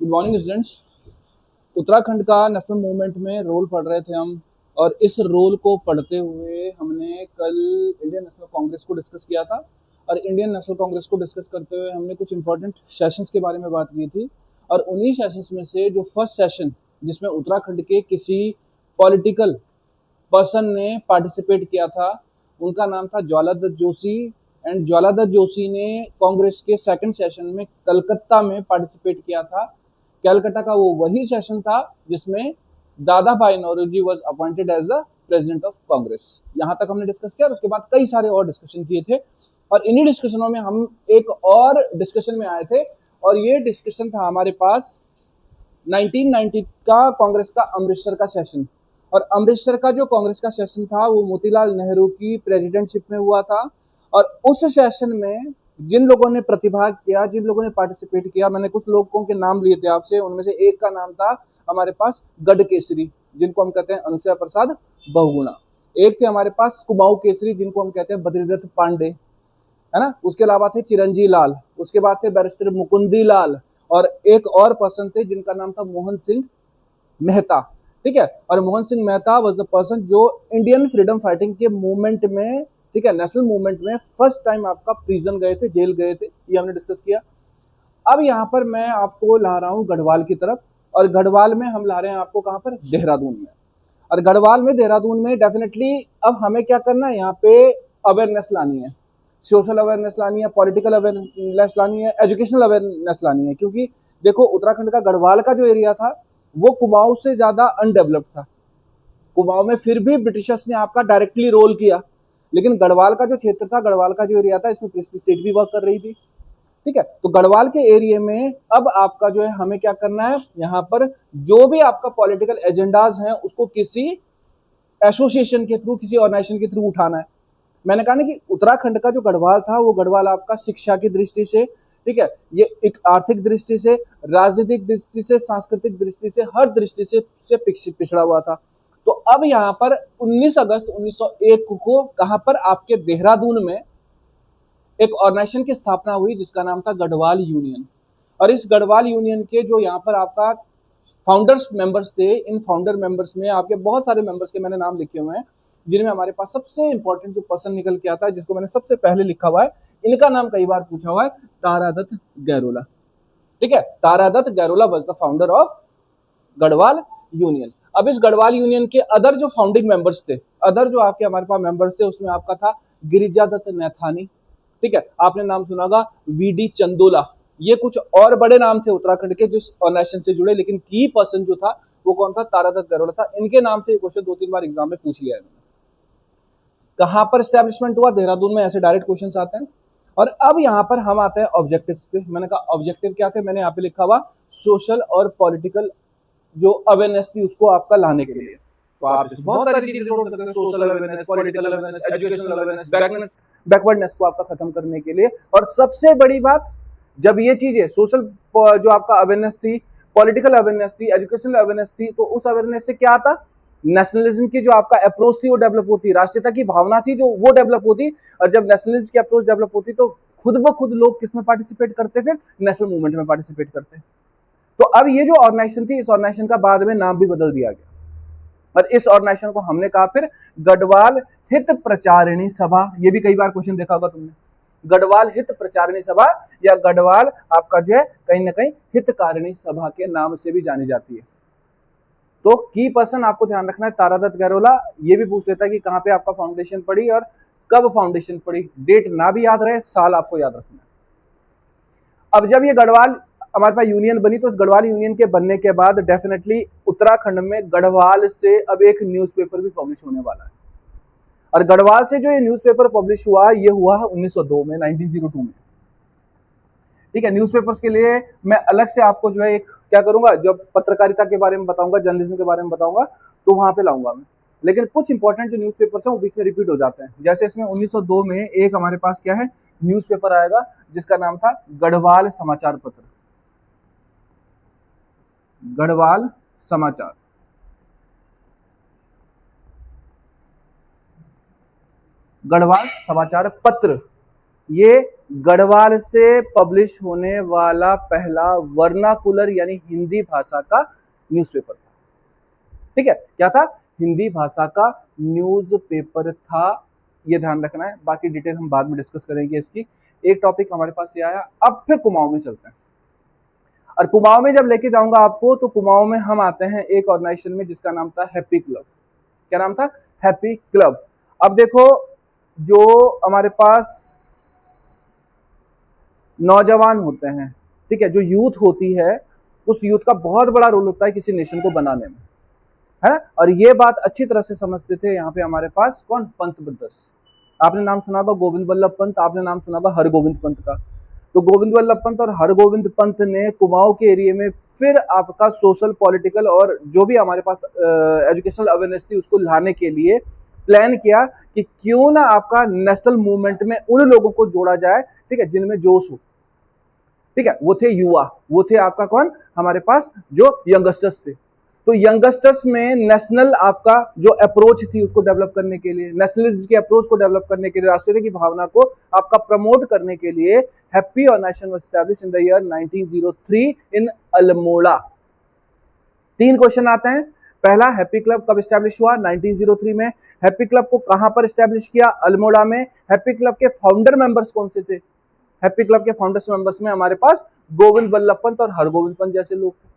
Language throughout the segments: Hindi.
Good morning students. उत्तराखंड का नेशनल मूवमेंट में रोल पढ़ रहे थे हम, और इस रोल को पढ़ते हुए हमने कल इंडियन नेशनल कांग्रेस को डिस्कस किया था। और इंडियन नेशनल कांग्रेस को डिस्कस करते हुए हमने कुछ इंपॉर्टेंट सेशंस के बारे में बात की थी। और उन्हीं सेशंस में से जो फर्स्ट सेशन जिसमें उत्तराखंड के किसी पॉलिटिकल पर्सन ने पार्टिसिपेट किया था, उनका नाम था ज्वालादत्त जोशी। एंड ज्वालादत्त जोशी ने कांग्रेस के सेकंड सेशन में कलकत्ता में पार्टिसिपेट किया था। कलकत्ता का वो वही सेशन था जिसमें Dadabhai Naoroji was appointed as the president of Congress. यहाँ तक हमने डिस्कस किया। उसके बाद कई सारे और डिस्कशन किए थे, और इन्हीं डिस्कशनों में हम एक और डिस्कशन में आए थे, और ये डिस्कशन था हमारे पास 1990 का कांग्रेस का अमृतसर का सेशन। और अमृतसर का जो कांग्रेस का सेशन था वो मोतीलाल नेहरू की प्रेसिडेंटशिप में हुआ था। और उस सेशन में जिन लोगों ने प्रतिभाग किया, जिन लोगों ने पार्टिसिपेट किया, मैंने कुछ लोगों के नाम लिए थे आपसे। उनमें से एक का नाम था हमारे पास गढ़ केसरी, जिनको हम कहते हैं अनुसुईया प्रसाद बहुगुणा। एक थे हमारे पास कुमाऊं केसरी, जिनको हम कहते हैं बद्रीदत्त पांडे, है ना। उसके अलावा थे चिरंजी लाल, उसके बाद थे बैरिस्टर मुकुंदी लाल, और एक और पर्सन थे जिनका नाम था मोहन सिंह मेहता। ठीक है। और Mohan Singh Mehta was the person जो इंडियन फ्रीडम फाइटिंग के मूवमेंट में, ठीक है, नेशनल मूवमेंट में फर्स्ट टाइम आपका प्रिजन गए थे, जेल गए थे। ये हमने डिस्कस किया। अब यहाँ पर मैं आपको ला रहा हूँ गढ़वाल की तरफ, और गढ़वाल में हम ला रहे हैं आपको कहाँ पर, देहरादून में। और गढ़वाल में, देहरादून में डेफिनेटली अब हमें क्या करना है, यहाँ पे अवेयरनेस लानी है, सोशल अवेयरनेस लानी है, पॉलिटिकल अवेयरनेस लानी है, एजुकेशनल अवेयरनेस लानी है। क्योंकि देखो, उत्तराखंड का गढ़वाल का जो एरिया था वो कुमाऊं से ज्यादा अनडेवलप्ड था। कुमाऊं में फिर भी ब्रिटिशर्स ने आपका डायरेक्टली रोल किया, लेकिन गढ़वाल का जो क्षेत्र था, गढ़वाल का जो एरिया था, इसमें प्रिस्टी स्टेट भी वर्क कर रही थी। ठीक है। तो गढ़वाल के एरिया में अब आपका जो है हमें क्या करना है, यहाँ पर जो भी आपका पॉलिटिकल एजेंडाज हैं उसको किसी एसोसिएशन के थ्रू, किसी ऑर्गेनाइजेशन के थ्रू उठाना है। मैंने कहा ना कि उत्तराखंड का जो गढ़वाल था वो गढ़वाल आपका शिक्षा की दृष्टि से, ठीक है, ये एक आर्थिक दृष्टि से, राजनीतिक दृष्टि से, सांस्कृतिक दृष्टि से, हर दृष्टि से पिछड़ा हुआ था। तो अब यहाँ पर 19 अगस्त 1901 को कहाँ पर, आपके देहरादून में एक ऑर्गेनाइजेशन की स्थापना हुई जिसका नाम था गढ़वाल यूनियन। और इस गढ़वाल यूनियन के जो यहाँ पर आपका फाउंडर्स मेंबर्स थे, इन फाउंडर मेंबर्स में आपके बहुत सारे मेंबर्स के मैंने नाम लिखे हुए हैं, जिनमें हमारे पास सबसे इंपॉर्टेंट जो पर्सन निकल के आता है, जिसको मैंने सबसे पहले लिखा हुआ है, इनका नाम कई बार पूछा हुआ है, तारादत्त गैरोला। ठीक है। Taradatt Gairola was the founder of Garhwal union. अब इस गढ़वाल यूनियन के अदर जो फाउंडिंग मेंबर्स थे, अदर जो आपके हमारे पास मेंबर्स थे, उसमें आपका था गिरिजादत्त नैथानी। ठीक है। आपने नाम सुना होगा वीडी चंदोला। ये कुछ और बड़े नाम थे उत्तराखंड के जो ऑर्गेनाइजेशन से जुड़े, लेकिन की पर्सन जो था वो कौन था, तारादत्त गैरोला था। इनके नाम से ये क्वेश्चन 2-3 बार एग्जाम में पूछ लिया है। कहां पर स्टैब्लिशमेंट हुआ, देहरादून में, ऐसे डायरेक्ट क्वेश्चन आते हैं। और अब यहाँ पर हम आते हैं ऑब्जेक्टिव्स पे। मैंने कहा ऑब्जेक्टिव क्या थे, मैंने यहाँ पे लिखा हुआ सोशल और पॉलिटिकल जो अवेयरनेस थी उसको आपका लाने के लिए। तो आप बहुत सारी चीजें जोड़ सकते हैं, social awareness, political awareness, educational awareness, backwardness को आपका खत्म करने के लिए। और सबसे बड़ी बात, जब ये चीजें सोशल जो आपका अवेयरनेस थी, पॉलिटिकल अवेयरनेस थी, एजुकेशनल अवेयरनेस थी, तो उस अवेयरनेस से क्या आता, नेशनलिज्म की जो आपका अप्रोच थी वो डेवलप होती, राष्ट्रीयता की भावना थी जो वो डेवलप होती। और जब नेशनलिज्म की अप्रोच डेवलप होती तो खुद ब खुद लोग किस में पार्टिसिपेट करते, फिर नेशनल मूवमेंट में पार्टिसिपेट करते। तो अब ये जो ऑर्गेनाइजेशन थी, इस ऑर्गेनाइजेशन का बाद में नाम भी बदल दिया गया, और इस ऑर्गेनाइजेशन को हमने कहा फिर गढ़वाल हित प्रचारिणी सभा। ये भी कई बार क्वेश्चन देखा होगा तुमने, गढ़वाल हित प्रचारिणी सभा, या गढ़वाल आपका जो है कहीं ना कहीं हितकारिणी सभा के नाम से भी जानी जाती है। तो की पर्सन आपको ध्यान रखना है तारादत्त गैरोला। ये भी पूछ लेता है कि कहाँ पे आपका फाउंडेशन पड़ी और कब फाउंडेशन पड़ी। डेट ना भी याद रहे, साल आपको याद रखना है। अब जब ये गढ़वाल हमारे पास यूनियन बनी, तो इस गढ़वाल यूनियन के बनने के बाद डेफिनेटली उत्तराखंड में गढ़वाल से अब एक न्यूज़पेपर भी पब्लिश होने वाला है। और गढ़वाल से जो ये न्यूज़पेपर पब्लिश हुआ, ये हुआ है 1902 में, 1902 में। ठीक है। न्यूज़पेपर्स के लिए मैं अलग से आपको जो है एक क्या करूंगा, जब पत्रकारिता के बारे में बताऊंगा, जर्नलिज्म के बारे में बताऊंगा, तो वहां पे लाऊंगा मैं। लेकिन कुछ इंपॉर्टेंट जो न्यूज़पेपर्स हैं वो बीच में रिपीट हो जाते हैं। जैसे इसमें 1902 में एक हमारे पास क्या है, न्यूज़पेपर आएगा जिसका नाम था गढ़वाल समाचार पत्र। गढ़वाल समाचार, गढ़वाल समाचार पत्र। ये गढ़वाल से पब्लिश होने वाला पहला वर्नाकुलर यानी हिंदी भाषा का न्यूज़पेपर था। ठीक है, क्या था? हिंदी भाषा का न्यूज़पेपर था, ये ध्यान रखना है। बाकी डिटेल हम बाद में डिस्कस करेंगे इसकी। एक टॉपिक हमारे पास ये आया। अब फिर कुमाऊं में चलते हैं, और कुमाऊं में जब लेके जाऊंगा आपको, तो कुमाऊं में हम आते हैं एक ऑर्गेनाइजेशन में जिसका नाम था हैप्पी क्लब। क्या नाम था? Happy club. अब देखो, जो हमारे पास नौजवान होते हैं, ठीक है, जो यूथ होती है, उस यूथ का बहुत बड़ा रोल होता है किसी नेशन को बनाने में, है। और ये बात अच्छी तरह से समझते थे यहाँ पे हमारे पास कौन? पंत ब्रदर्स। आपने नाम सुना होगा गोविंद वल्लभ पंत, आपने नाम सुना होगा हरगोविंद पंत का। तो गोविंद वल्लभ पंत और हरगोविंद पंत ने कुमाऊं के एरिया में फिर आपका सोशल, पॉलिटिकल और जो भी हमारे पास एजुकेशनल अवेयरनेस थी उसको लाने के लिए प्लान किया कि क्यों ना आपका नेशनल मूवमेंट में उन लोगों को जोड़ा जाए, ठीक है, जिनमें जोश हो। ठीक है, वो थे युवा, वो थे आपका कौन? हमारे पास जो यंगस्टर्स थे। तो यंगस्टर्स में नेशनल आपका जो अप्रोच थी उसको डेवलप करने के लिए, नेशनलिज्म की अप्रोच को डेवलप करने के लिए, राष्ट्रीयता की भावना को आपका प्रमोट करने के लिए happy organisation was established in the year 1903 in Almora. 3 question आते हैं। पहला, हैप्पी क्लब कब स्टैब्लिश हुआ? 1903 में। हैप्पी क्लब को कहां पर स्टैब्लिश किया? अल्मोड़ा में। हैप्पी क्लब के फाउंडर मेंबर्स कौन से थे? हैप्पी क्लब के फाउंडर्स मेंबर्स में हमारे पास गोविंद वल्लभ पंत और हरगोविंद पंत जैसे लोग थे।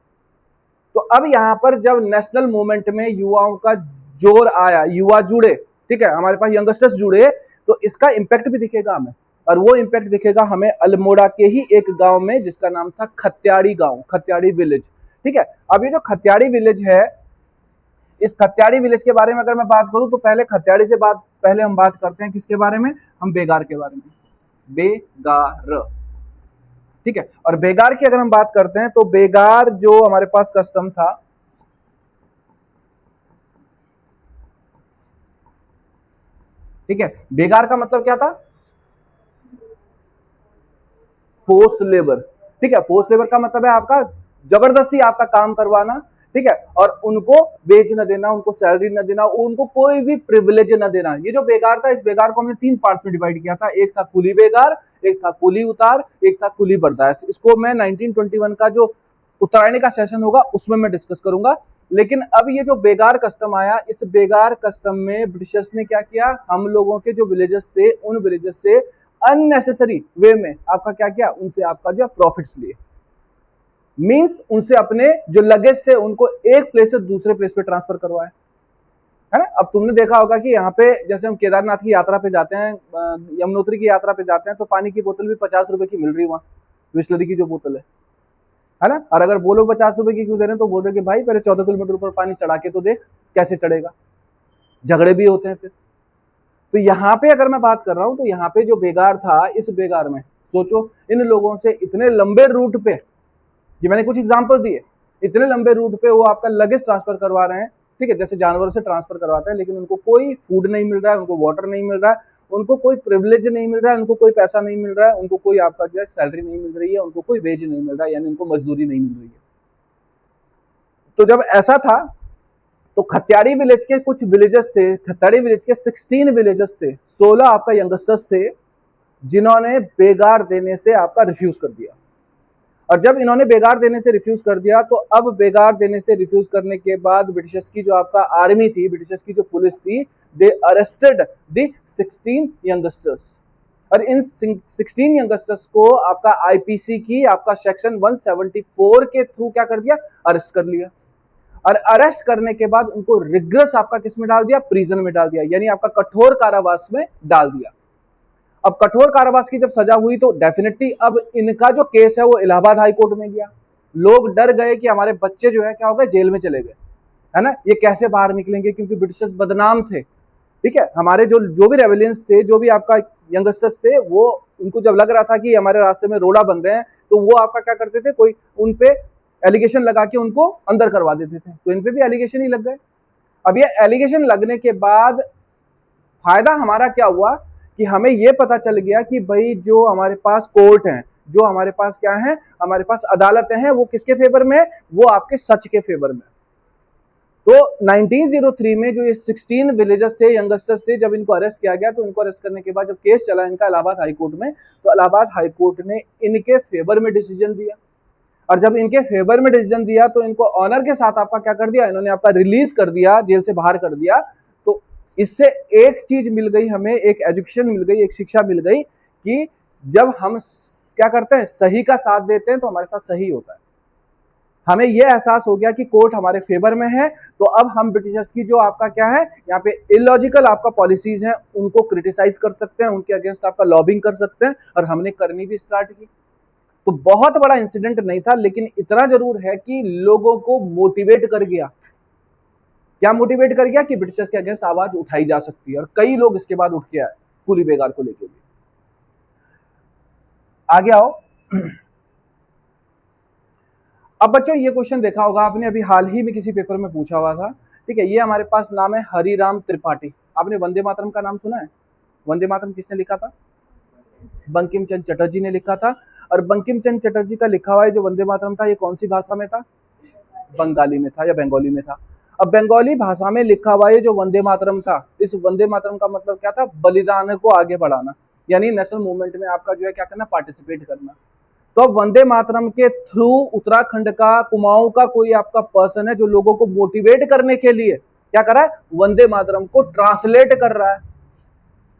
तो अब यहां पर जब नेशनल मूवमेंट में युवाओं का जोर आया, युवा जुड़े, ठीक है, हमारे पास यंगस्टर्स जुड़े, तो इसका इंपैक्ट भी दिखेगा हमें। और वो इंपैक्ट दिखेगा हमें अल्मोड़ा के ही एक गांव में जिसका नाम था खत्याड़ी गांव, खत्याड़ी विलेज। ठीक है, अब ये जो खत्याड़ी विलेज है, इस खत्याड़ी विलेज के बारे में अगर मैं बात करूं तो पहले हम बात करते हैं किसके बारे में? हम बेगार के बारे में। बेगार, ठीक है। और बेगार की अगर हम बात करते हैं तो बेगार जो हमारे पास कस्टम था, ठीक है, बेगार का मतलब क्या था? Force labour. ठीक है, फोर्स लेबर का मतलब है आपका जबरदस्ती आपका काम करवाना, ठीक है, और उनको बेच न देना, उनको सैलरी न देना, उनको कोई भी प्रिविलेज न देना। ये जो बेगार था, इस बेगार को हमने 3 पार्ट्स में डिवाइड किया था। एक था कुली बेगार, एक था कुली उतार, एक था कुली बर्दाश्त। इसको मैं 1921 का जो उत्तरायणी का सेशन होगा उसमें मैं डिस्कस करूंगा। लेकिन अब ये जो बेगार कस्टम आया, इस बेगार कस्टम में ब्रिटिशर्स ने क्या किया? हम लोगों के जो विलेजेस थे, उन विलेजेस से अननेसेसरी वे में आपका क्या किया? उनसे आपका जो प्रॉफिट्स लिए, मींस उनसे अपने जो लगेज थे उनको एक प्लेस से दूसरे प्लेस पे ट्रांसफर करवाए, है ना। अब तुमने देखा होगा कि यहाँ पे जैसे हम केदारनाथ की यात्रा पे जाते हैं, यमुनोत्री की यात्रा पे जाते हैं, तो पानी की बोतल भी 50 रुपए की मिल रही है वहां, बिस्लरी की जो बोतल है ना। और अगर बोलो 50 रुपए की क्यों दे रहे हैं, तो बोल रहे कि भाई पहले 14 किलोमीटर ऊपर पानी चढ़ा के तो देख कैसे चढ़ेगा। झगड़े भी होते हैं फिर। तो यहाँ पे अगर मैं बात कर रहा हूं, तो यहाँ पे जो बेगार था, इस बेगार में सोचो इन लोगों से इतने लंबे रूट पे, ये मैंने कुछ एग्जांपल दिए, इतने लंबे रूट पे वो आपका लगेज ट्रांसफर करवा रहे हैं, ठीक है, जैसे जानवरों से ट्रांसफर करवाते हैं, लेकिन उनको कोई फूड नहीं मिल रहा है, उनको वाटर नहीं मिल रहा है, उनको कोई प्रिविलेज नहीं मिल रहा है, उनको कोई पैसा नहीं मिल रहा है, उनको कोई आपका जो है सैलरी नहीं मिल रही है, उनको कोई वेज नहीं मिल रहा है, यानी उनको मजदूरी नहीं मिल रही है। तो जब ऐसा था, तो खत्याड़ी विलेज के कुछ विलेजेस थे, खत्याड़ी विलेज के 16 विलेजेस थे, 16 आपका यंगस्टर्स थे, जिन्होंने बेगार देने से आपका रिफ्यूज कर दिया। और जब इन्होंने बेगार देने से रिफ्यूज कर दिया, तो अब बेगार देने से रिफ्यूज करने के बाद ब्रिटिशर्स की जो आपका आर्मी थी, ब्रिटिशर्स की जो पुलिस थी, दे अरेस्टेड द 16 यंगस्टर्स। और इन 16 यंगस्टर्स को आपका आईपीसी की आपका सेक्शन 174 के थ्रू क्या कर दिया? अरेस्ट कर लिया। और अरेस्ट करने के बाद उनको रिग्रेस आपका किस में डाल दिया? प्रिजन में डाल दिया, यानी आपका कठोर कारावास में डाल दिया। अब कठोर कारावास की जब सजा हुई, तो डेफिनेटली अब इनका जो केस है वो इलाहाबाद हाई कोर्ट में गया। लोग डर गए कि हमारे बच्चे जो है क्या हो गए? जेल में चले गए, है ना, ये कैसे बाहर निकलेंगे, क्योंकि ब्रिटिशर्स बदनाम थे। ठीक है, हमारे जो भी रेवेलियंस थे, जो भी आपका यंगस्टर्स थे, वो उनको जब लग रहा था कि हमारे रास्ते में रोड़ा बन रहे हैं, तो वो आपका क्या करते थे? कोई उन पे एलिगेशन लगा के उनको अंदर करवा देते थे। तो इन पे भी एलिगेशन ही लग गए। अब ये एलिगेशन लगने के बाद फायदा हमारा क्या हुआ कि हमें ये पता चल गया कि भाई जो हमारे पास कोर्ट है, जो हमारे पास क्या है, हमारे पास अदालतें हैं, वो किसके फेवर में? वो आपके सच के फेवर में। तो 1903 में जो ये 16 विलेजर्स थे, यंगस्टर्स थे, जब इनको अरेस्ट किया गया तो इनको अरेस्ट करने के बाद जब केस चला इनका इलाहाबाद हाई कोर्ट में, तो इलाहाबाद हाई कोर्ट ने इनके फेवर में डिसीजन दिया। और जब इनके फेवर में डिसीजन दिया तो इनको ऑनर के साथ आपका क्या कर दिया, इन्होंने आपका रिलीज कर दिया, जेल से बाहर कर दिया। तो इससे एक चीज मिल गई हमें, एक एजुकेशन मिल गई, एक शिक्षा मिल गई कि जब हम क्या करते हैं, सही का साथ देते हैं तो हमारे साथ सही होता है। हमें यह एहसास हो गया कि कोर्ट हमारे फेवर में है, तो अब हम ब्रिटिशर्स की जो आपका क्या है यहाँ पे इलॉजिकल आपका पॉलिसीज हैं उनको क्रिटिसाइज कर सकते हैं, उनके अगेंस्ट आपका लॉबिंग कर सकते हैं, और हमने करनी भी स्टार्ट की। तो बहुत बड़ा इंसिडेंट नहीं था, लेकिन इतना जरूर है कि लोगों को मोटिवेट कर गया। क्या मोटिवेट कर गया कि ब्रिटिशर्स के अगेंस्ट आवाज उठाई जा सकती है, और कई लोग इसके बाद उठ के आए कुली बेगार को लेके भी। आगे आओ। अब बच्चों ये क्वेश्चन देखा होगा आपने, अभी हाल ही में किसी पेपर में पूछा हुआ था, ठीक है। ये हमारे पास नाम है हरिराम त्रिपाठी। आपने वंदे मातरम का नाम सुना है? वंदे मातरम किसने लिखा था? बंकिम चंद्र चटर्जी ने लिखा था। और बंकिम चंद्र चटर्जी का लिखा हुआ है जो वंदे मातरम था, ये कौन सी भाषा में था? बंगाली में था या बंगाली में था। अब बंगाली भाषा में लिखा हुआ ये जो वंदे मातरम था, इस वंदे मातरम का मतलब क्या था? बलिदान को आगे बढ़ाना, यानी नेशनल मूवमेंट में आपका जो है क्या करना, पार्टिसिपेट करना। तो अब वंदे मातरम के थ्रू उत्तराखंड का, कुमाऊं का कोई आपका पर्सन है जो लोगों को मोटिवेट करने के लिए क्या कर रहा है, वंदे मातरम को ट्रांसलेट कर रहा है,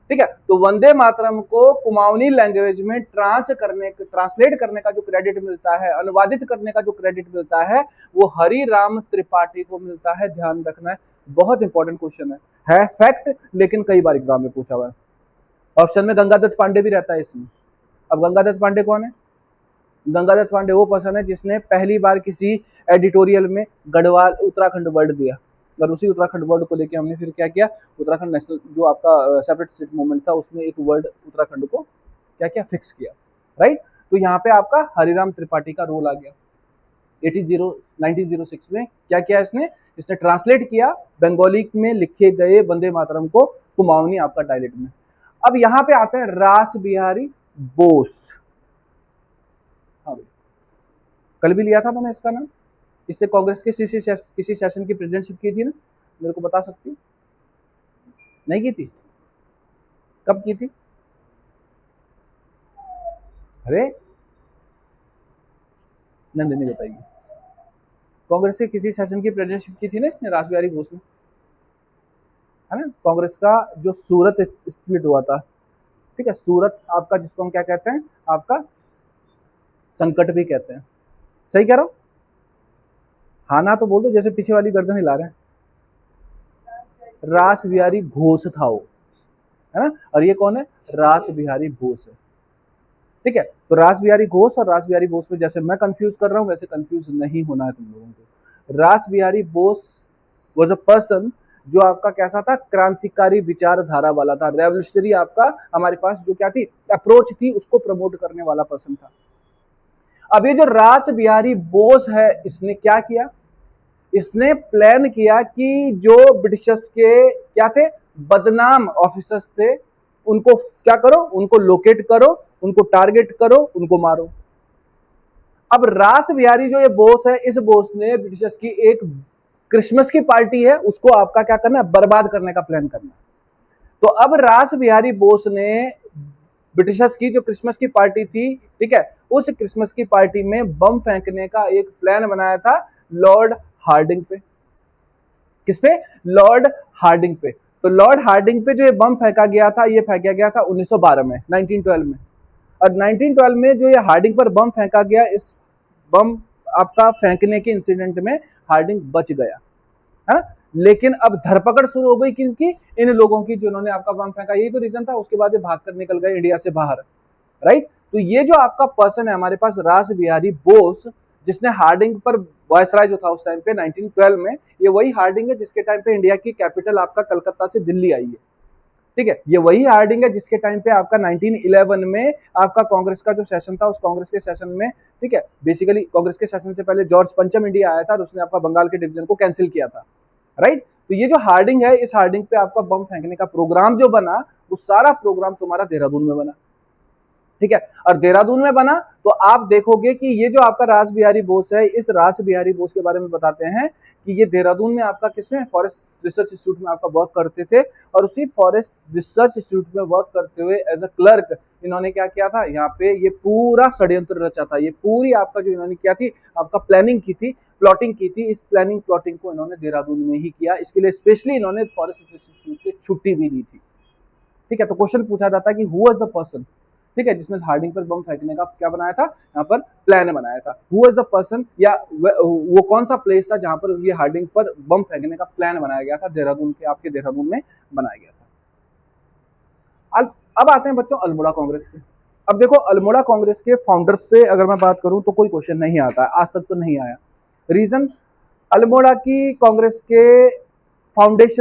ठीक है। तो वंदे मातरम को कुमाऊनी लैंग्वेज में ट्रांसलेट करने का जो क्रेडिट मिलता है, अनुवादित करने का जो क्रेडिट मिलता है, वो हरिराम त्रिपाठी को मिलता है। ध्यान रखना है, बहुत इंपॉर्टेंट क्वेश्चन है फैक्ट, लेकिन कई बार एग्जाम में पूछा हुआ है। ऑप्शन में गंगादत्त पांडे भी रहता है इसमें। अब गंगादत्त पांडे कौन है? गंगादत्त पांडे वो पर्सन है जिसने पहली बार किसी एडिटोरियल में गढ़वाल उत्तराखंड वर्ड दिया, और उसी उत्तराखंड वर्ड को लेके हमने फिर क्या किया, उत्तराखंड नेशनल जो आपका सेपरेट स्टेट मूवमेंट था उसमें एक वर्ड उत्तराखंड को क्या किया, फिक्स किया, राइट। तो यहाँ पे आपका हरिराम त्रिपाठी का रोल आ गया। 1906 में क्या किया इसने ट्रांसलेट किया बंगाली में लिखे गए वंदे मातरम को कुमाऊनी आपका डायलेक्ट में। अब यहाँ पे आते हैं रास बिहारी बोस। हाँ भाई, कल भी लिया था मैंने इसका नाम। इससे कांग्रेस के किसी सेशन की प्रेसिडेंटशिप की थी ना, मेरे को बता सकती? नहीं की थी? कब की थी? अरे नहीं बताइए। कांग्रेस के किसी सेशन की प्रेसिडेंटशिप की थी ना इसने, रास बिहारी बोस ने, है ना। कांग्रेस का जो सूरत स्प्लिट हुआ था, ठीक है, सूरत आपका जिसको हम क्या कहते हैं, आपका संकट भी कहते हैं। सही कह रहा हूं? हाँ ना तो बोल दो, जैसे पीछे वाली गर्दन हिला रहे हैं। रास बिहारी घोष था वो, है ना। और ये कौन है? रास बिहारी बोस है, ठीक है। तो रास बिहारी घोष और रास बिहारी बोस में जैसे मैं कंफ्यूज कर रहा हूं, वैसे कंफ्यूज नहीं होना है तुम लोगों को। रास Bihari Bose was a person जो आपका कैसा था, क्रांतिकारी विचारधारा वाला था, रेवोल्यूशनरी आपका हमारे पास जो क्या थी, अप्रोच थी, उसको प्रमोट करने वाला पर्सन था। अब ये जो रास बिहारी बोस है, इसने क्या किया, इसने प्लान किया कि जो ब्रिटिशर्स के क्या थे, बदनाम ऑफिसर्स थे, उनको क्या करो, उनको लोकेट करो, उनको टारगेट करो, उनको मारो। अब रास बिहारी जो ये बोस है, इस बोस ने ब्रिटिशर्स की एक क्रिसमस की पार्टी है, उसको आपका क्या करना है, बर्बाद करने का प्लान करना। तो अब रास बिहारी बोस ने ब्रिटिशर्स की जो क्रिसमस की पार्टी थी, ठीक है, उस क्रिसमस की पार्टी में बम फेंकने का एक प्लान बनाया था लॉर्ड हार्डिंग पे। किस पे? लॉर्ड हार्डिंग पे। तो लॉर्ड हार्डिंग पे जो ये बम फेंका गया था, ये फेंका गया था 1912 में, 1912 में। और 1912 में जो ये हार्डिंग पर बम फेंका गया, इस बम आपका फेंकने के इंसिडेंट में हार्डिंग बच गया, है। लेकिन अब धरपकड़ शुरू हो गई किसकी? इन लोगों की जिन्होंने आपका बम फेंका। यही तो रीजन था, उसके बाद ये भाग कर निकल गए इंडिया से बाहर, राइट। तो ये जो आपका पर्सन है हमारे पास, रास बिहारी बोस, जिसने हार्डिंग पर वायसराय जो था उस टाइम पे 1912 में, ये वही हार्डिंग है जिसके टाइम पे इंडिया की कैपिटल आपका कलकत्ता से दिल्ली आई है, ठीक है। ये वही हार्डिंग है जिसके टाइम पे आपका 1911 में आपका कांग्रेस का जो सेशन था, उस कांग्रेस के सेशन में, ठीक है, बेसिकली कांग्रेस के सेशन से पहले जॉर्ज पंचम इंडिया आया था और उसने आपका बंगाल के डिवीजन को कैंसिल किया था, राइट। तो ये जो हार्डिंग है, इस हार्डिंग पे आपका बम फेंकने का प्रोग्राम जो बना, वो सारा प्रोग्राम तुम्हारा देहरादून में बना। ठीक है। और देहरादून में बना तो आप देखोगे कि ये जो आपका रास बिहारी बोस है, इस रास बिहारी बोस के बारे में बताते हैं कि ये देहरादून में आपका किसमें फॉरेस्ट रिसर्च इंस्टीट्यूट में आपका वर्क करते थे, और उसी फॉरेस्ट रिसर्च इंस्टीट्यूट में वर्क करते हुए एज अ क्लर्क इन्होंने क्या किया था, यहाँ पे ये पूरा षड्यंत्र रचा था। ये पूरी आपका जो इन्होंने किया थी, आपका प्लानिंग की थी, प्लॉटिंग की थी। इस प्लानिंग को इन्होंने देहरादून में ही किया। इसके लिए स्पेशली इन्होंने फॉरेस्ट रिसर्च इंस्टीट्यूट से छुट्टी भी दी थी। ठीक है। तो क्वेश्चन पूछा जाता है कि हु वाज द पर्सन, ठीक है, जिसने हार्डिंग पर बम फेंकने का क्या बनाया था, यहाँ पर प्लान बनाया था। हु वाज द पर्सन, या वो कौन सा प्लेस था जहां पर ये हार्डिंग पर बम फेंकने का प्लान बनाया गया था, देहरादून के, आपके देहरादून में बनाया गया था। अब आते हैं बच्चों अल्मोड़ा कांग्रेस पे। अब देखो अल्मोड़ा कांग्रेस के फाउंडर्स पे अगर मैं बात करूं तो कोई क्वेश्चन नहीं आता है, आज तक तो नहीं आया। रीजन, अल्मोड़ा की कांग्रेस के फाउंडर्स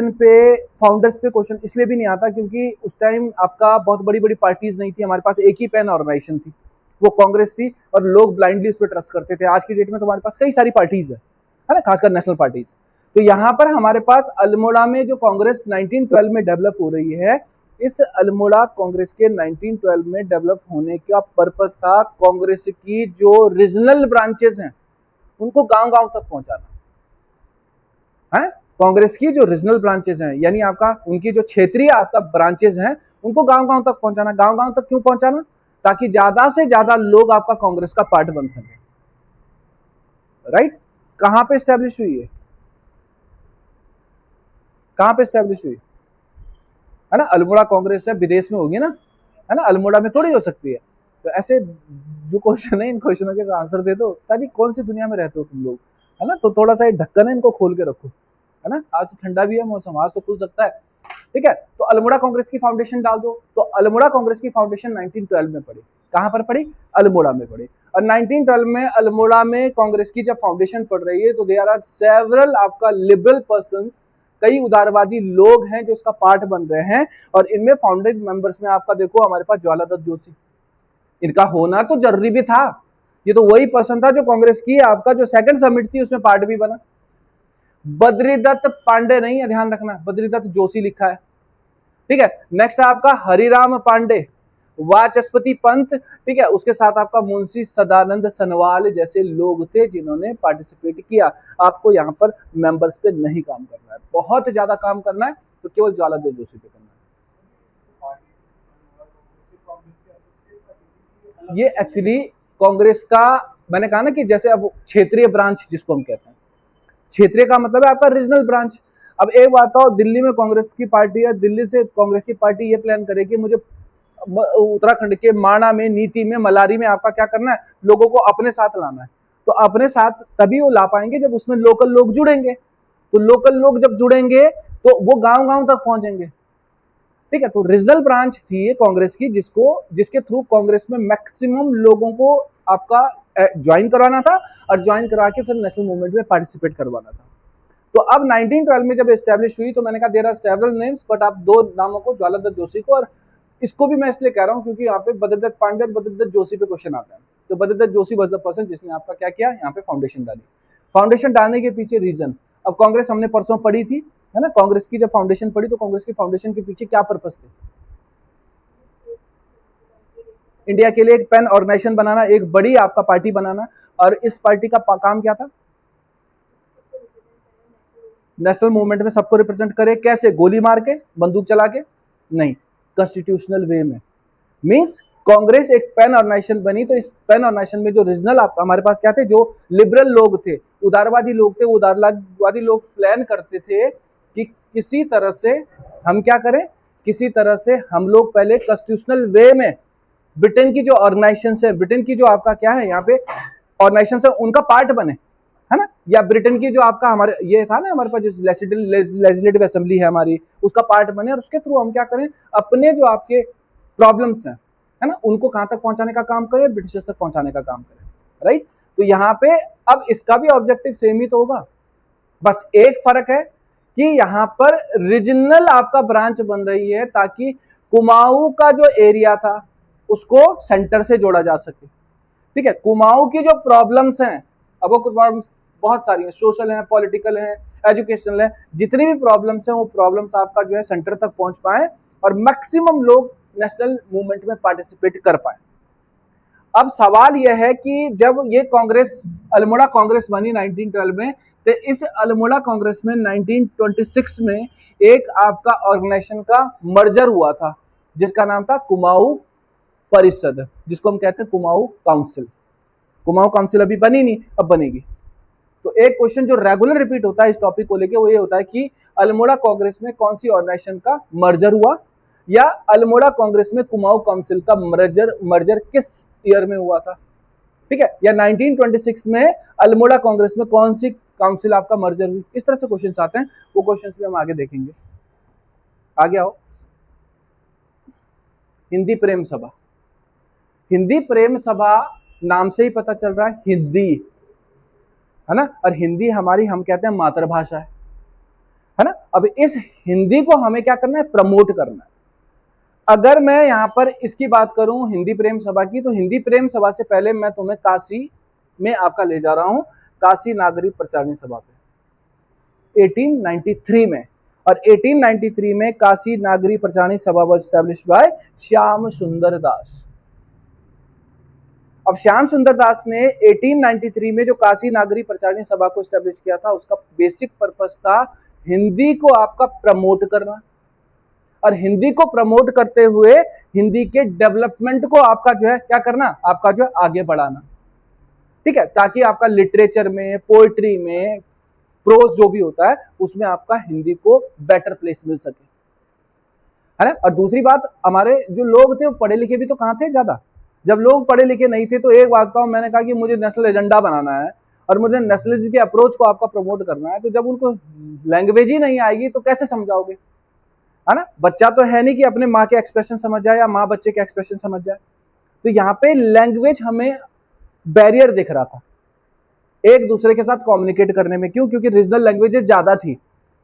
पे क्वेश्चन इसलिए भी नहीं आता क्योंकि उस टाइम आपका बहुत बड़ी बड़ी पार्टीज नहीं थी, हमारे पास एक ही पैन ऑर्गेनाइजेशन थी, वो कांग्रेस थी, और लोग ब्लाइंडली उस पर ट्रस्ट करते थे। आज की डेट में तो हमारे पास कई सारी पार्टीज है ना, खासकर नेशनल पार्टीज। तो यहाँ पर हमारे पास अल्मोड़ा में जो कांग्रेस 1912 में डेवलप हो रही है, इस अल्मोड़ा कांग्रेस के 1912 में डेवलप होने का पर्पस था कांग्रेस की जो रीजनल ब्रांचेस हैं उनको गांव गांव तक पहुंचाना है। कांग्रेस की जो रीजनल ब्रांचेस हैं, यानी आपका उनकी जो क्षेत्रीय आपका ब्रांचेस हैं, उनको गांव गांव तक पहुंचाना। गांव गांव तक क्यों पहुंचाना, ताकि ज्यादा से ज्यादा लोग आपका कांग्रेस का पार्ट बन सके। राइट। कहां पे स्टैब्लिश हुई है, कहां पे स्टैब्लिश हुई है ना, अल्मोड़ा कांग्रेस है, विदेश में होगी ना, है ना, अल्मोड़ा में थोड़ी हो सकती है। तो ऐसे जो क्वेश्चन है, इन क्वेश्चनों के आंसर दे दो, ताकि कौन सी दुनिया में रहते हो तुम लोग, है ना। तो थोड़ा सा ढक्कन है, इनको खोल के रखो, है ना। आज तो ठंडा भी है मौसम, आज तो खुल सकता है। ठीक है। तो अल्मोड़ा कांग्रेस की फाउंडेशन डाल दो। तो अल्मोड़ा कांग्रेस की फाउंडेशन 1912 में पड़ी। कहां पर पड़ी, अल्मोड़ा में पड़ी। और 1912 में अल्मोड़ा में कांग्रेस की जब फाउंडेशन पड़ रही है तो देयर आर सेवरल आपका लिबरल पर्संस, कई उदारवादी लोग हैं जो इसका पार्ट बन रहे हैं। और इनमें फाउंडिंग मेंबर्स में आपका देखो हमारे पास ज्वाला दत्त जोशी, इनका होना तो जरूरी भी था। ये तो वही पर्सन था जो कांग्रेस की आपका जो सेकंड समिट थी उसमें पार्ट भी बना। बद्रीदत्त पांडे नहीं है, ध्यान रखना, बद्रीदत्त जोशी लिखा है। ठीक है। नेक्स्ट है आपका हरिराम पांडे, वाचस्पति पंत, ठीक है। उसके साथ आपका मुंशी सदानंद सनवाल जैसे लोग थे जिन्होंने पार्टिसिपेट किया। आपको यहाँ पर मेंबर्स पे नहीं काम करना है, बहुत ज्यादा काम करना है तो केवल ज्वाला दत्त जोशी पे करना है। ये एक्चुअली कांग्रेस का, मैंने कहा ना कि जैसे अब क्षेत्रीय ब्रांच जिसको हम कहते हैं, क्षेत्रीय का मतलब है आपका रीजनल ब्रांच। अब एक बात हो, दिल्ली में कांग्रेस की पार्टी है, दिल्ली से कांग्रेस की पार्टी ये प्लान करे कि मुझे उत्तराखंड के माणा में, नीति में, मलारी में आपका क्या करना है, लोगों को अपने साथ लाना है। तो अपने साथ तभी वो ला पाएंगे जब उसमें लोकल लोग जुड़ेंगे। तो लोकल लोग जब जुड़ेंगे तो वो गांव गांव तक पहुंचेंगे। ठीक है। तो रीजनल ब्रांच थी कांग्रेस की जिसके थ्रू कांग्रेस में मैक्सिमम लोगों को आपका ज्वाइन करवाना था, और ज्वाइन करवा के फिर नेशनल मूवमेंट में पार्टिसिपेट करवाना था। तो अब 1912 में जब एस्टेब्लिश हुई तो मैंने कहा there are several names, but आप दो नामों को, ज्वाला दत्त जोशी को, और इसको भी मैं इसलिए कह रहा हूं क्योंकि यहाँ पे बद्रीदत्त पांडे और बद्रीदत्त जोशी पे क्वेश्चन आता है। तो Badridutt Joshi was the person जिसने आपका क्या किया, यहाँ पे फाउंडेशन डाली। फाउंडेशन डालने के पीछे रीजन, अब कांग्रेस हमने परसों पढ़ी थी, है ना, कांग्रेस की जब फाउंडेशन पढ़ी तो कांग्रेस की फाउंडेशन के पीछे क्या पर्पस थे, इंडिया के लिए एक पैन ऑर्गेनाइजेशन बनाना, एक बड़ी आपका पार्टी बनाना। और इस पार्टी का काम क्या था, नेशनल मूवमेंट में सबको रिप्रेजेंट करे। कैसे, गोली मार के, बंदूक चला के नहीं, कॉन्स्टिट्यूशनल वे में। मींस कांग्रेस एक पैन ऑर्गेनाइजेशन बनी, तो इस पैन ऑर्गेनाइजेशन में जो रीजनल आपका हमारे पास क्या थे, जो लिबरल लोग थे, उदारवादी लोग थे, उदारवादी लोग प्लान करते थे कि किसी तरह से हम क्या करें, किसी तरह से हम लोग पहले कॉन्स्टिट्यूशनल वे में ब्रिटेन की जो ऑर्गेनाइजेशन है, ब्रिटेन की जो आपका क्या है यहाँ पे ऑर्गेनाइजेशन है, उनका पार्ट बने, है ना। या ब्रिटेन की जो आपका हमारे ये था ना, हमारे पास जो लेजिस्लेटिव असेंबली है हमारी, उसका पार्ट बने, और उसके थ्रू हम क्या करें, अपने जो आपके प्रॉब्लम्स हैं, है ना, उनको कहां तक पहुंचाने का काम करें, ब्रिटिशर्स तक पहुंचाने का काम करें। राइट। तो यहाँ पे अब इसका भी ऑब्जेक्टिव सेम ही तो होगा, बस एक फर्क है कि यहाँ पर रीजनल आपका ब्रांच बन रही है ताकि कुमाऊं का जो एरिया था उसको सेंटर से जोड़ा जा सके। ठीक है। कुमाऊं की जो प्रॉब्लम्स हैं, अब वो प्रॉब्लम्स बहुत सारी हैं, सोशल हैं, पॉलिटिकल हैं, एजुकेशनल हैं, जितनी भी प्रॉब्लम्स हैं वो प्रॉब्लम्स आपका जो है सेंटर तक पहुंच पाए और मैक्सिमम लोग नेशनल मूवमेंट में पार्टिसिपेट कर पाए। अब सवाल यह है कि जब ये कांग्रेस अल्मोड़ा कांग्रेस बनी 1912 में, तो इस अल्मोड़ा कांग्रेस में 1926 में एक आपका ऑर्गेनाइजेशन का मर्जर हुआ था जिसका नाम था कुमाऊं परिषद, जिसको हम कहते हैं कुमाऊं काउंसिल। कुमाऊं काउंसिल अभी बनी नहीं, अब बनेगी। तो एक क्वेश्चन जो रेगुलर रिपीट होता है इस टॉपिक को लेके वो ये होता है कि अल्मोड़ा कांग्रेस में कौन सी ऑर्गेनाइजेशन का मर्जर हुआ, या अल्मोड़ा कांग्रेस में कुमाऊं काउंसिल का मर्जर किस ईयर में हुआ था, ठीक है, या 1926 में अल्मोड़ा कांग्रेस में कौन सी काउंसिल आपका मर्जर हुई। इस तरह से क्वेश्चंस आते हैं, वो क्वेश्चंस भी हम आगे देखेंगे। आगे आओ। हिंदी प्रेम सभा। हिंदी प्रेम सभा नाम से ही पता चल रहा है हिंदी है ना, और हिंदी हमारी हम कहते हैं मातृभाषा है ना। अब इस हिंदी को हमें क्या करना है, प्रमोट करना है। अगर मैं यहां पर इसकी बात करूं हिंदी प्रेम सभा की, तो हिंदी प्रेम सभा से पहले मैं तुम्हें काशी में आपका ले जा रहा हूं, काशी नागरिक प्रचारणी सभा पे 1893 में। और 1893 में काशी नागरिक प्रचारणी सभा वाज एस्टैब्लिश्ड बाय श्याम सुंदर दास। अब श्याम सुंदर दास ने 1893 में जो काशी नागरिक प्रचारणी सभा को एस्टैब्लिश किया था, उसका बेसिक पर्पस था हिंदी को आपका प्रमोट करना, और हिंदी को प्रमोट करते हुए हिंदी के डेवलपमेंट को आपका जो है क्या करना, आपका जो है आगे बढ़ाना, ठीक है, ताकि आपका लिटरेचर में, पोएट्री में, प्रोज जो भी होता है उसमें आपका हिंदी को बेटर प्लेस मिल सके, है ना। और दूसरी बात, हमारे जो लोग थे वो पढ़े लिखे भी तो कहाँ थे ज्यादा। जब लोग पढ़े लिखे नहीं थे तो एक बात कहूं, मैंने कहा कि मुझे नेशनल एजेंडा बनाना है और मुझे नेशनलिज्म के अप्रोच को आपका प्रमोट करना है, तो जब उनको लैंग्वेज ही नहीं आएगी तो कैसे समझाओगे, है ना। बच्चा तो है नहीं कि अपने माँ के एक्सप्रेशन समझ जाए या माँ बच्चे के एक्सप्रेशन समझ जाए। तो यहाँ पे लैंग्वेज हमें बैरियर दिख रहा था एक दूसरे के साथ कम्युनिकेट करने में। क्यों? क्योंकि रीजनल लैंग्वेजेस ज्यादा थी,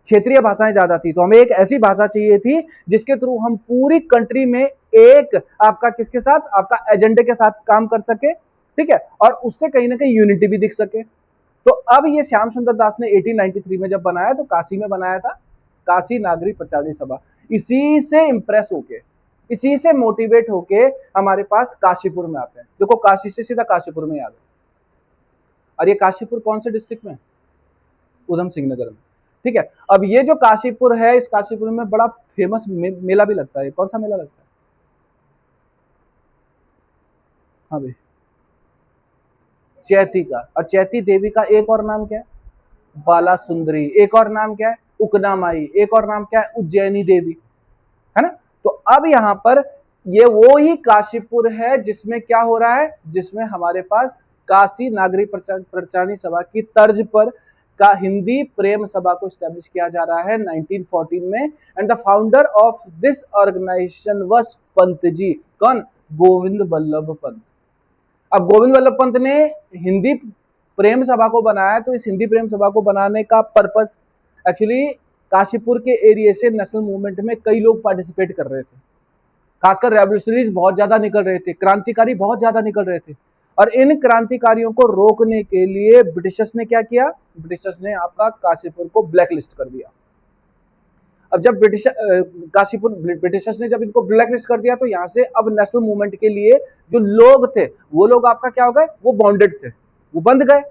क्षेत्रीय भाषाएं ज्यादा थी, तो हमें एक ऐसी भाषा चाहिए थी जिसके थ्रू हम पूरी कंट्री में एक आपका किसके साथ, आपका एजेंडे के साथ काम कर सके, ठीक है, और उससे कहीं ना कहीं यूनिटी भी दिख सके। तो अब ये श्याम सुंदर दास ने 1893 में जब बनाया तो काशी में बनाया था, काशी नागरिक प्रचारणी सभा। इसी से इंप्रेस होके, इसी से मोटिवेट होके हमारे पास काशीपुर में आते हैं। देखो काशी से सीधा काशीपुर में आ गए, और ये काशीपुर कौन से डिस्ट्रिक्ट में, उधम सिंह नगर में, ठीक है। अब ये जो काशीपुर है, इस काशीपुर में बड़ा फेमस मेला भी लगता है। कौन सा मेला लगता है? हाँ भाई, चैती का। और चैती देवी का एक और नाम क्या है? बाला सुंदरी। एक और नाम क्या है? उकना माई। एक और नाम क्या है? उज्जैनी देवी, है ना। तो अब यहाँ पर ये वो ही काशीपुर है जिसमें क्या हो रहा है, जिसमें हमारे पास काशी नागरिक प्रचारणी सभा की तर्ज पर का हिंदी प्रेम सभा को स्टैब्लिश किया जा रहा है 1914 में। And the founder of this organisation was Pant ji. कौन? गोविंद वल्लभ पंत। अब गोविंद वल्लभ पंत ने हिंदी प्रेम सभा को बनाया, तो इस हिंदी प्रेम सभा को बनाने का पर्पस एक्चुअली काशीपुर के एरिया से नेशनल मूवमेंट में कई लोग पार्टिसिपेट कर रहे थे, खासकर रेवोल्यूशनरीज बहुत ज्यादा निकल रहे थे, क्रांतिकारी बहुत ज्यादा निकल रहे थे। और इन क्रांतिकारियों को रोकने के लिए ब्रिटिशर्स ने क्या किया, ब्रिटिशर्स ने आपका काशीपुर को ब्लैक लिस्ट कर दिया। अब जब ब्रिटिशर्स ने जब इनको ब्लैक लिस्ट कर दिया, तो यहाँ से अब नेशनल मूवमेंट के लिए जो लोग थे वो लोग आपका क्या हो गए, वो बॉन्डेड थे, वो बंद गए।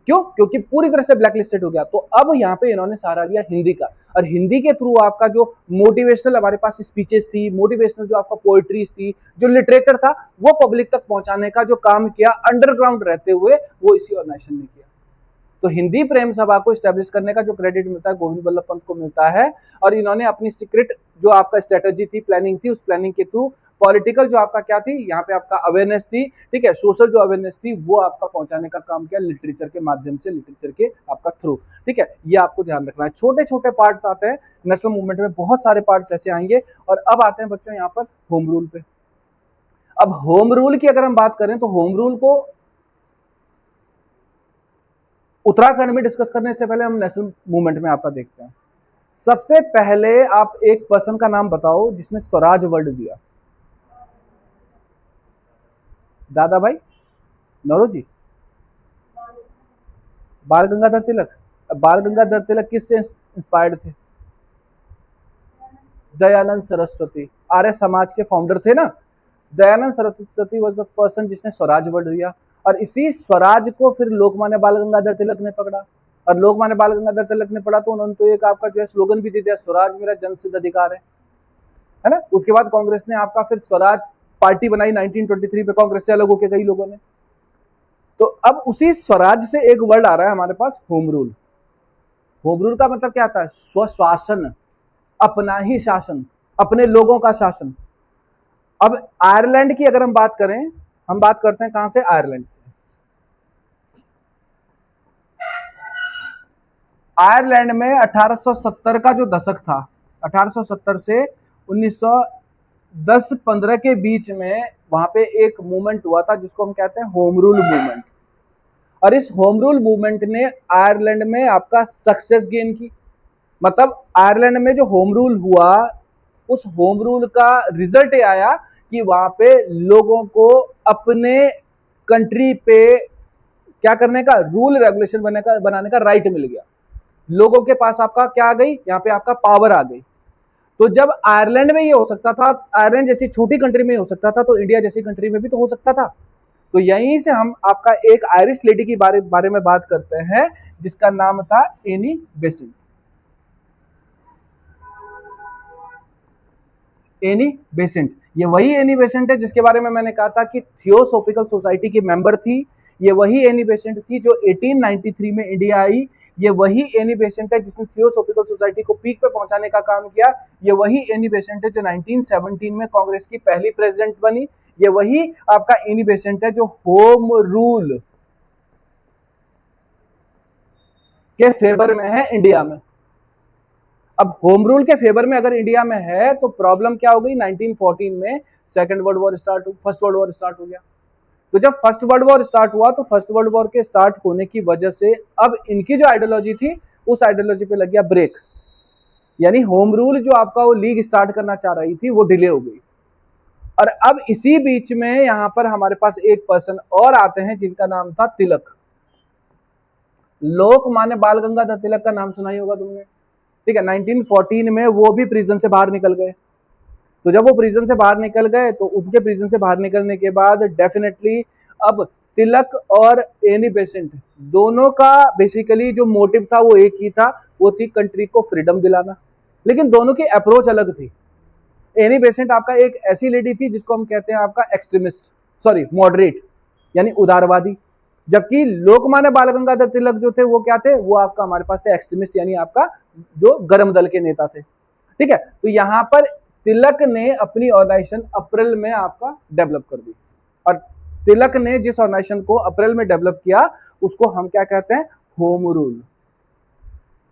क्यों? क्योंकि पूरी तरह से ब्लैक लिस्टेड हो गया। तो अब यहाँ पे इन्होंने सहारा लिया हिंदी का, और हिंदी के थ्रू आपका जो मोटिवेशनल हमारे पास स्पीचेस थी, मोटिवेशनल जो आपका पोएट्रीज थी, जो लिटरेचर था, वो पब्लिक तक पहुंचाने का जो काम किया अंडरग्राउंड रहते हुए, वो इसी ऑर्गेनाइजेशन ने किया। तो हिंदी प्रेम सभा को स्टैब्लिश करने का जो क्रेडिट मिलता है गोविंद वल्लभ पंत को मिलता है। और इन्होंने अपनी सीक्रेट जो आपका स्ट्रेटेजी थी, प्लानिंग थी, उस प्लानिंग के थ्रू पॉलिटिकल जो आपका क्या थी, यहाँ पे आपका अवेयरनेस थी, ठीक है, सोशल जो अवेयरनेस थी वो आपका पहुंचाने का काम किया लिटरेचर के माध्यम से, लिटरेचर के आपका थ्रू, ठीक है। ये आपको ध्यान रखना है। छोटे छोटे पार्ट्स आते हैं नेशनल मूवमेंट में, बहुत सारे पार्ट्स ऐसे आएंगे। और अब आते हैं बच्चों यहाँ पर होम रूल पे। अब होम रूल की अगर हम बात करें तो होम रूल को उत्तराखंड में डिस्कस करने से पहले हम नेशनल मूवमेंट में आपका देखते हैं। सबसे पहले आप एक पर्सन का नाम बताओ जिसने स्वराज वर्ड दिया। दादा भाई नौरोजी, बाल गंगाधर तिलक। बाल गंगाधर तिलक किससे इंस्पायर्ड थे? दयानंद सरस्वती, आर्य समाज के फाउंडर थे ना। Dayanand Saraswati was the person जिसने स्वराज वर्ड दिया, और इसी स्वराज को फिर लोकमान्य बाल गंगाधर तिलक ने पकड़ा, और लोकमान्य बाल गंगाधर तिलक ने पढ़ा तो उन्होंने तो एक आपका जो है स्लोगन भी दे दिया, स्वराज मेरा जनसिद्ध अधिकार है ना। उसके बाद कांग्रेस ने आपका फिर स्वराज पार्टी बनाई 1923 पे, कांग्रेस से अलग होके कई लोगों ने। तो अब उसी स्वराज से एक वर्ड आ रहा है हमारे पास, होम रूल। होम रूल का मतलब क्या आता है? स्वशासन, अपना ही शासन, अपने लोगों का शासन। अब आयरलैंड की अगर हम बात करें, हम बात करते हैं कहां से? आयरलैंड से। आयरलैंड में 1870 का जो दशक था, 1870 से 1910-15 के बीच में वहां पे एक मूवमेंट हुआ था जिसको हम कहते हैं होम रूल मूवमेंट। और इस होम रूल मूवमेंट ने आयरलैंड में आपका सक्सेस गेन की। मतलब आयरलैंड में जो होम रूल हुआ, उस होम रूल का रिजल्ट ये आया कि वहां पे लोगों को अपने कंट्री पे क्या करने का, रूल रेगुलेशन बनाने का राइट मिल गया। लोगों के पास आपका क्या आ गई, यहाँ पे आपका पावर आ गई। तो जब आयरलैंड में ये हो सकता था, आयरलैंड जैसी छोटी कंट्री में हो सकता था, तो इंडिया जैसी कंट्री में भी तो हो सकता था। तो यहीं से हम आपका एक आयरिश लेडी की बारे में बात करते हैं जिसका नाम था एनी बेसेंट। एनी बेसेंट, ये वही एनी बेसेंट है जिसके बारे में मैंने कहा था कि थियोसॉफिकल सोसाइटी की मेंबर थी। ये वही एनी बेसेंट थी जो 1893 में इंडिया आई। ये वही एनी बेसेंट है जिसने थियोसॉफिकल सोसाइटी को पीक पे पहुंचाने का काम किया। ये वही एनी बेसेंट है जो 1917 में कांग्रेस की पहली प्रेसिडेंट बनी। ये वही आपका एनी बेसेंट है जो होम रूल के फेवर में है इंडिया में। अब होम रूल के फेवर में अगर इंडिया में है तो प्रॉब्लम क्या हो गई, 1914 में second world war first world war start हो गया। तो जब फर्स्ट वर्ल्ड वॉर स्टार्ट हुआ तो फर्स्ट वर्ल्ड वॉर के स्टार्ट होने की वजह से अब इनकी जो आइडियोलॉजी थी उस आइडियोलॉजी पे लग गया ब्रेक। यानी होम रूल जो आपका वो लीग स्टार्ट करना चाह रही थी वो डिले हो गई। और अब इसी बीच में यहां पर हमारे पास एक पर्सन और आते हैं जिनका नाम था तिलक। लोकमान्य बाल गंगाधर तिलक का नाम सुना ही होगा तुमने, ठीक है। 1914 में वो भी प्रिजन से बाहर निकल गए। तो जब वो प्रिजन से बाहर निकल गए तो उनके प्रिजन से बाहर निकलने के बाद डेफिनेटली अब तिलक और एनी बेसेंट दोनों का बेसिकली जो मोटिव था वो एक ही था, वो थी कंट्री को फ्रीडम दिलाना। लेकिन दोनों की अप्रोच अलग थी। एनी बेसेंट आपका एक ऐसी लेडी थी जिसको हम कहते हैं आपका एक्सट्रीमिस्ट, सॉरी मॉडरेट, यानी उदारवादी। जबकि लोकमान्य बाल गंगाधर तिलक जो थे वो क्या थे, वो आपका हमारे पास थे एक्सट्रीमिस्ट, यानी आपका जो गर्म दल के नेता थे, ठीक है। तो यहाँ पर तिलक ने अपनी ऑर्गेनाइजेशन अप्रैल में आपका डेवलप कर दी। और तिलक ने जिस ऑर्गेनाइजेशन को अप्रैल में डेवलप किया उसको हम क्या कहते हैं, होम रूल,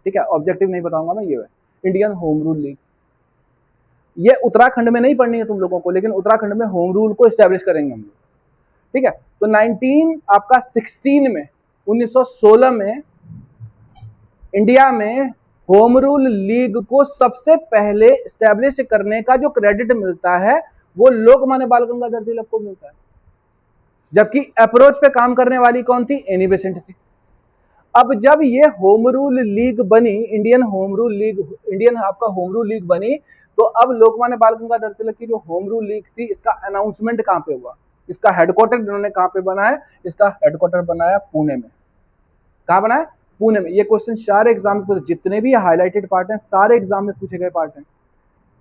ठीक है। ऑब्जेक्टिव नहीं बताऊंगा मैं, ये है इंडियन होम रूल लीग। ये उत्तराखंड में नहीं पढ़नी है तुम लोगों को, लेकिन उत्तराखंड में होम रूल को एस्टेब्लिश करेंगे हम लोग, ठीक है। तो 1916 में इंडिया में होम रूल लीग को सबसे पहले एस्टेब्लिश करने का जो क्रेडिट मिलता है वो लोकमान्य बाल गंगाधर तिलक को मिलता है। जबकि अप्रोच पे काम करने वाली कौन थी, एनी बेसेंट थी। अब जब ये होम रूल लीग बनी, इंडियन आपका होम रूल लीग बनी, तो अब लोकमान्य बाल गंगाधर तिलक की जो होम रूल लीग थी इसका अनाउंसमेंट कहां पे हुआ, इसका हेडक्वार्टर इन्होंने कहां पे बनाया, इसका हेडक्वार्टर बनाया पुणे में। कहां बनाया, पुणे में। ये क्वेश्चन सारे एग्जाम में, जितने भी हाईलाइटेड पार्ट हैं सारे एग्जाम में पूछे गए पार्ट हैं,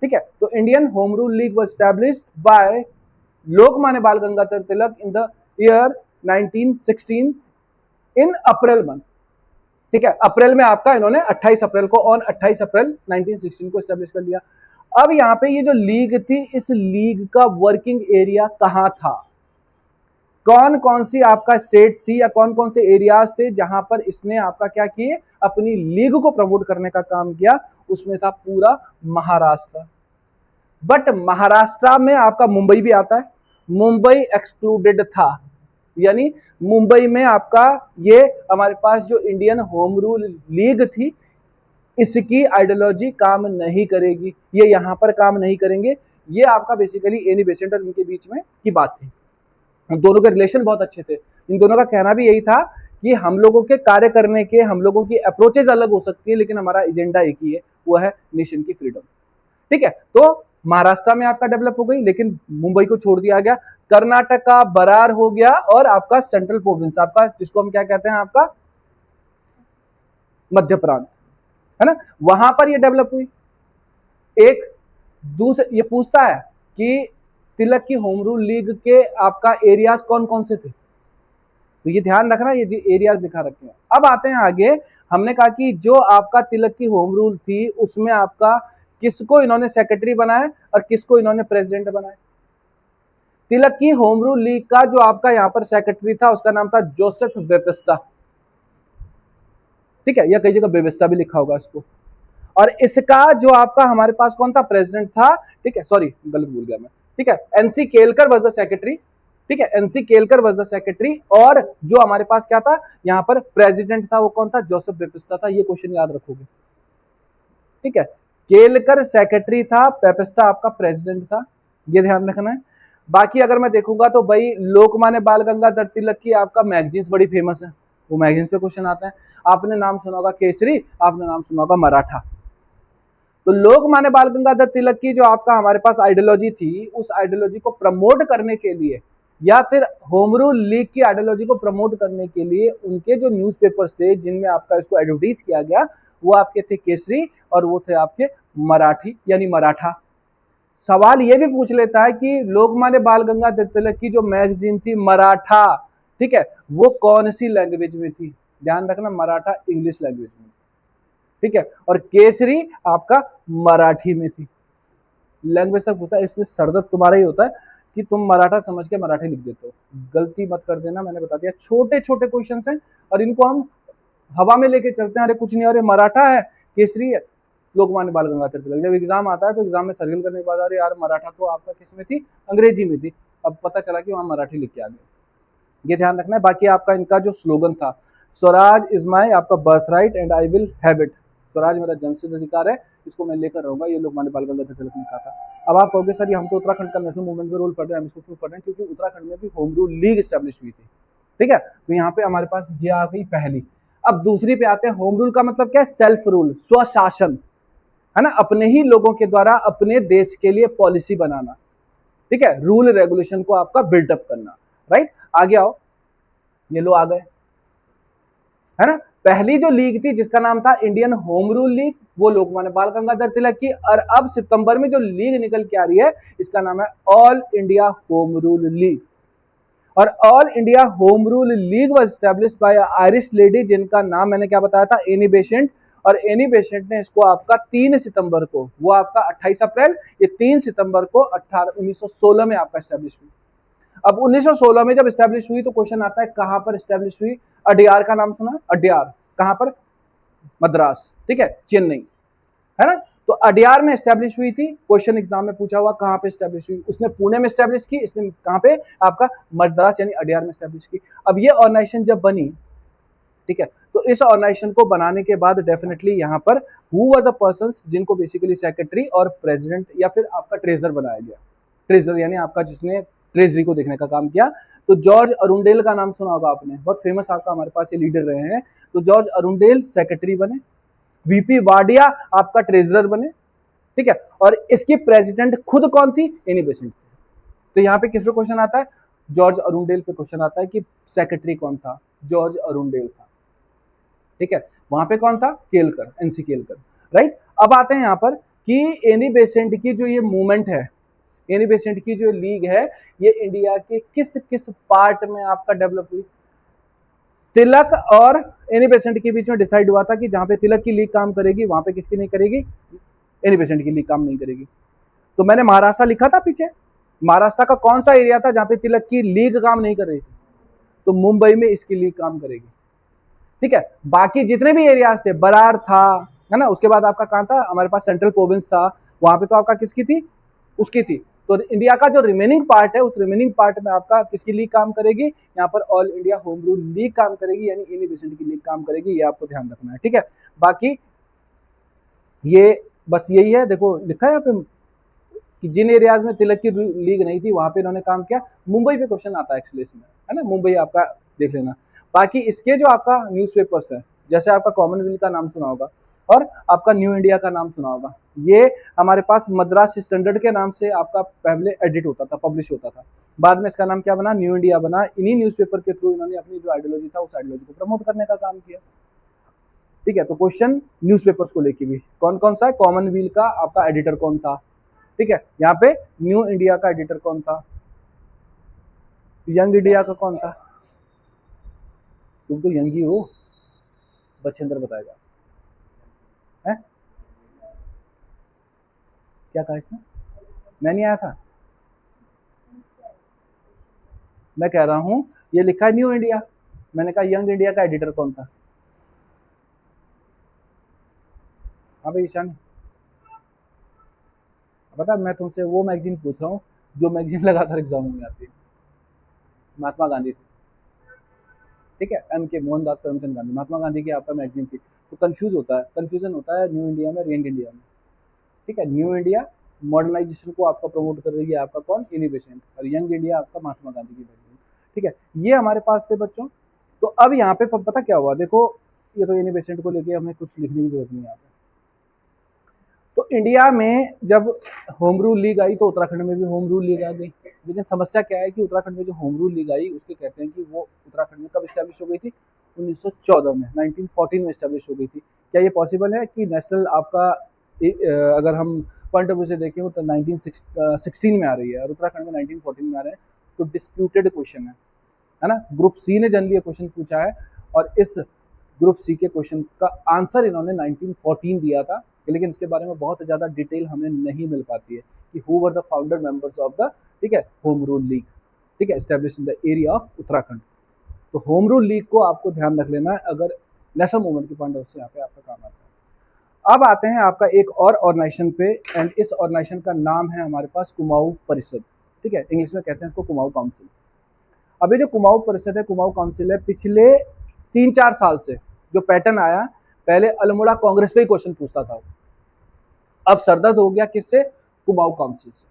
ठीक है। तो Indian home rule league was established by Lokmanya Bal Gangadhar Tilak in the year 1916 in April month, ठीक है। अप्रैल में आपका इन्होंने 28 अप्रैल को, ऑन 28 अप्रैल 1916 को एस्टैब्लिश कर लिया। अब यहाँ पे ये जो लीग थी, इस लीग का वर्किंग एरिया कहाँ था, कौन कौन सी आपका स्टेट्स थी या कौन कौन से एरियाज थे जहां पर इसने आपका क्या किए, अपनी लीग को प्रमोट करने का काम किया, उसमें था पूरा महाराष्ट्र। बट महाराष्ट्र में आपका मुंबई भी आता है, मुंबई एक्सक्लूडेड था। यानी मुंबई में आपका ये हमारे पास जो इंडियन होम रूल लीग थी इसकी आइडियोलॉजी काम नहीं करेगी, ये यहां पर काम नहीं करेंगे। ये आपका बेसिकली एनी बेसेंट और इनके बीच में की बात थी। दोनों के रिलेशन बहुत अच्छे थे। इन दोनों का कहना भी यही था कि हम लोगों के कार्य करने के, हम लोगों की अप्रोचेज अलग हो सकती है लेकिन हमारा एजेंडा एक ही है, वो है नेशन की फ्रीडम, ठीक है। तो महाराष्ट्र में आपका डेवलप हो गई, लेकिन मुंबई को छोड़ दिया गया। कर्नाटका, बरार हो गया, और आपका सेंट्रल प्रोविंस आपका, जिसको हम क्या कहते हैं, आपका मध्य प्रांत, है ना, वहां पर ये डेवलप हुई। एक दूसरे ये पूछता है कि तिलक की होम रूल लीग के आपका एरियाज कौन कौन से थे, तो ये ध्यान रखना, ये जो एरियाज दिखा रखे हैं। अब आते हैं आगे, हमने कहा कि जो आपका तिलक की होम रूल थी उसमें आपका किसको इन्होंने सेक्रेटरी बनाया और किसको इन्होंने प्रेसिडेंट बनाया। तिलक की होम रूल लीग का जो आपका यहां पर सेक्रेटरी था उसका नाम था जोसेफ बेपिस्टा, ठीक है, या कई जगह बेबिस्टा भी लिखा होगा इसको। और इसका जो आपका हमारे पास कौन था, प्रेसिडेंट था, ठीक है, सॉरी गलत भूल गया मैं, ठीक है, NC Kelkar was the secretary, ठीक है, NC Kelkar was the secretary, और जो हमारे पास क्या था यहां पर प्रेसिडेंट था वो कौन था, जोसेफ बेपिस्टा था। ये क्वेश्चन याद रखोगे, ठीक है, केलकर सेक्रेटरी था, पेपिस्टा आपका प्रेसिडेंट था, ये ध्यान रखना है। बाकी अगर मैं देखूंगा तो भाई लोकमान्य बाल गंगाधर तिलक की आपका मैगजीन्स बड़ी फेमस है, वो मैगजीन्स पे क्वेश्चन आते हैं। आपने नाम सुना होगा केसरी, आपने नाम सुना होगा मराठा। तो लोकमान्य बाल गंगाधर तिलक की जो आपका हमारे पास आइडियोलॉजी थी, उस आइडियोलॉजी को प्रमोट करने के लिए या फिर होम रूल लीग की आइडियोलॉजी को प्रमोट करने के लिए उनके जो न्यूज़पेपर्स थे जिनमें आपका इसको एडवर्टाइज किया गया, वो आपके थे केसरी और वो थे आपके मराठी यानी मराठा। सवाल ये भी पूछ लेता है कि लोकमान्य बाल गंगाधर तिलक की जो मैगजीन थी मराठा, ठीक है, वो कौन सी लैंग्वेज में थी, ध्यान रखना, मराठा इंग्लिश लैंग्वेज में, ठीक है, और केसरी आपका मराठी में थी। लैंग्वेज तक पूछता है, इसमें सरदर्द तुम्हारा ही होता है कि तुम मराठा समझ के मराठी लिख देते हो, गलती मत कर देना, मैंने बता दिया। छोटे छोटे क्वेश्चन हैं और इनको हम हवा में लेके चलते हैं, अरे कुछ नहीं, अरे मराठा है, केसरी है, लोकमान्य बाल गंगाधर तिलक। जब एग्जाम आता है तो एग्जाम में सर्किल करने के बाद अरे यार मराठा तो आपका किस में थी, अंग्रेजी में थी, अब पता चला कि वहां मराठी लिख के आ गए, ये ध्यान रखना है। बाकी आपका इनका जो स्लोगन था, स्वराज इज माई आपका birth right and I will have it, Swaraj मेरा जन्मसिद्ध अधिकार है, इसको मैं लेकर रहूंगा, ये लोकमान्य बाल गंगाधर तिलक ने कहा था। अब आप कहोगे सर ये हम तो उत्तराखंड का नेशनल मूवमेंट में रोल पढ़ रहे हैं, हम इसको क्यों पढ़ रहे हैं, क्योंकि उत्तराखंड में भी होम रूल लीग स्टैब्लिश हुई थी, ठीक है, तो यहाँ पे हमारे पास ये आ गई पहली। अब दूसरी पे आते हैं, होम रूल का मतलब क्या है, सेल्फ रूल, स्वशासन, है ना, अपने ही लोगों के द्वारा अपने देश के लिए पॉलिसी बनाना, ठीक है, रूल रेगुलेशन को आपका बिल्टअप करना, राइट। आगे आओ, ये लो आ गए, है ना। पहली जो लीग थी जिसका नाम था इंडियन होम रूल लीग, वो लोकमान्य बाल गंगाधर तिलक की, और अब सितंबर में जो लीग निकल के आ रही है इसका नाम है all India home rule league. और all India home rule league was established by Irish lady जिनका नाम मैंने क्या बताया था, एनी बेसेंट, और एनी बेसेंट ने इसको आपका 3 सितंबर को, वो आपका 28 अप्रैल, ये 3 सितंबर को 1916 में आपका एस्टैब्लिश हुई। अब 1916 में जब एस्टैब्लिश हुई तो क्वेश्चन आता है कहां पर एस्टैब्लिश हुई, अड्यार का नाम सुना, अड्यार कहां पर, मद्रास, ठीक है, चेन्नई, है ना। तो अड्यार में एस्टैब्लिश हुई थी, क्वेश्चन एग्जाम में पूछा हुआ कहां पे एस्टैब्लिश हुई, उसने पुणे में एस्टैब्लिश की, इसने कहां पे आपका मद्रास यानी अड्यार में एस्टैब्लिश की। अब ये ऑर्गेनाइजेशन जब बनी, ठीक है, तो इस ऑर्गेनाइजेशन को बनाने के बाद डेफिनेटली यहाँ पर हु वर द पर्संस जिनको बेसिकली सेक्रेटरी और प्रेसिडेंट या फिर आपका ट्रेजर बनाया गया, ट्रेजर यानी आपका जिसने ट्रेजरी को देखने का काम किया। तो जॉर्ज अरुंडेल का नाम सुना होगा आपने, बहुत फेमस आपका हमारे पास ये लीडर रहे हैं। तो जॉर्ज अरुंडेल सेक्रेटरी बने, वीपी वाडिया आपका ट्रेजरर बने, ठीक है, और इसकी प्रेसिडेंट खुद कौन थी, एनी बेसेंट। तो यहाँ पे किस पे क्वेश्चन आता है, जॉर्ज अरुंडेल पे क्वेश्चन आता है कि सेक्रेटरी कौन था, जॉर्ज अरुंडेल था, ठीक है, वहां पे कौन था, केलकर, एनसी केलकर, राइट। अब आते हैं यहाँ पर कि एनी बेसेंट की जो ये मूवमेंट है, एनी बेसेंट की जो लीग है, ये इंडिया के किस किस पार्ट में आपका डेवलप हुई। तिलक और एनी बेसेंट के बीच में डिसाइड हुआ था कि जहां पे तिलक की लीग काम करेगी वहां पे किसकी नहीं करेगी, एनी बेसेंट की लीग काम नहीं करेगी। तो मैंने महाराष्ट्र लिखा था पीछे, महाराष्ट्र का कौन सा एरिया था जहां पे तिलक की लीग काम नहीं कर रही थी, तो मुंबई में इसकी लीग काम करेगी, ठीक है। बाकी जितने भी एरियाज थे, बरार था, है ना, उसके बाद आपका कहां था, हमारे पास सेंट्रल प्रोविंस था, वहां पे तो आपका किसकी थी, उसकी थी। तो इंडिया का जो रिमेनिंग पार्ट है, उस रिमेनिंग पार्ट में आपका किसकी लीग काम करेगी, यहाँ पर all India home rule league काम करेगी, यानी एनी बेसेंट की लीग काम करेगी, ये आपको ध्यान रखना है, ठीक है। बाकी ये बस यही है, देखो लिखा है यहाँ पे कि जिन एरियाज में तिलक की लीग नहीं थी वहां पे इन्होंने काम किया। मुंबई पे क्वेश्चन आता है एक्चुअली इसमें, है ना, मुंबई आपका देख लेना। बाकी इसके जो आपका न्यूज़पेपर्स है, जैसे आपका कॉमनवेल्थ का नाम सुना होगा और आपका न्यू इंडिया का नाम सुना होगा, ये हमारे पास मद्रास स्टैंडर्ड के नाम से आपका पहले एडिट होता था, पब्लिश होता था। बाद में इसका नाम क्या बना, न्यू इंडिया बना। इन्हीं न्यूज़पेपर के थ्रू इन्होंने अपनी जो आइडियोलॉजी था उस आइडियोलॉजी को प्रमोट करने का काम किया। ठीक है, तो क्वेश्चन न्यूज़पेपर्स को लेके भी कौन कौन सा है, कॉमनवेल्थ का आपका एडिटर कौन था, ठीक है, यहाँ पे न्यू इंडिया का एडिटर कौन था, यंग इंडिया का कौन था, तुम तो यंग ही हो, बच्छेंद्र बताएगा है, क्या कहा इसने, मैं नहीं आया था, मैं कह रहा हूं ये लिखा है न्यू इंडिया, मैंने कहा यंग इंडिया का एडिटर कौन था, हाँ भाई ईशान, पता मैं तुमसे वो मैगजीन पूछ रहा हूँ जो मैगजीन लगातार एग्जाम में आती है, महात्मा गांधी थी, ठीक है, एम के मोहनदास करमचंद गांधी, महात्मा गांधी की आपका मैगजीन थी। तो कंफ्यूजन होता है न्यू इंडिया में, यंग इंडिया में, ठीक है, न्यू इंडिया मॉडर्नाइजेशन को आपका प्रमोट कर रही है आपका कौन, एनी बेसेंट, और यंग इंडिया आपका महात्मा गांधी की मैगजीन, ठीक है, ये हमारे पास थे बच्चों। तो अब यहाँ पे पता क्या हुआ, देखो ये तो एनी बेसेंट को लेके हमें कुछ लिखने की जरूरत नहीं है यहाँ पे। तो इंडिया में जब होम रूल लीग आई तो उत्तराखंड में भी होम रूल लीग आ गई, लेकिन समस्या क्या है कि उत्तराखंड में जो होम रूल लीग आई उसके कहते हैं कि वो उत्तराखंड में कब स्टैब्लिश हो गई थी, 1914 में, 1914 में स्टैब्लिश हो गई थी। क्या ये पॉसिबल है कि नेशनल आपका अगर हम पॉइंट ऑफ व्यू से देखें तो 1916 में आ रही है और उत्तराखंड में 1914 में आ रहे हैं, तो डिस्प्यूटेड क्वेश्चन है ना। ग्रुप सी ने जनरली क्वेश्चन पूछा है और इस ग्रुप सी के क्वेश्चन का आंसर इन्होंने 1914 दिया था, लेकिन इसके बारे में बहुत ज़्यादा डिटेल हमें नहीं मिल पाती है कि who were the founder members of the, ठीक है, होम रूल लीग, ठीक है, establish in the area of Uttarakhand. तो होम रूल लीग को आपको ध्यान रख लेना है अगर नेशनल मूवमेंट के पॉइंट ऑफ से यहाँ पे आपका काम आता है। अब आते हैं आपका एक और ऑर्गेनाइजेशन पे, एंड इस ऑर्गेनाइजेशन का नाम है हमारे पास कुमाऊं परिषद, ठीक है, इंग्लिश में कहते हैं इसको कुमाऊं काउंसिल। अब ये जो कुमाऊं परिषद है, कुमाऊं काउंसिल है, पिछले 3-4 साल से जो पैटर्न आया, पहले अल्मोड़ा कांग्रेस पे ही क्वेश्चन पूछता था, अब सरदर्द हो गया किससे, कुमाऊं काउंसिल से।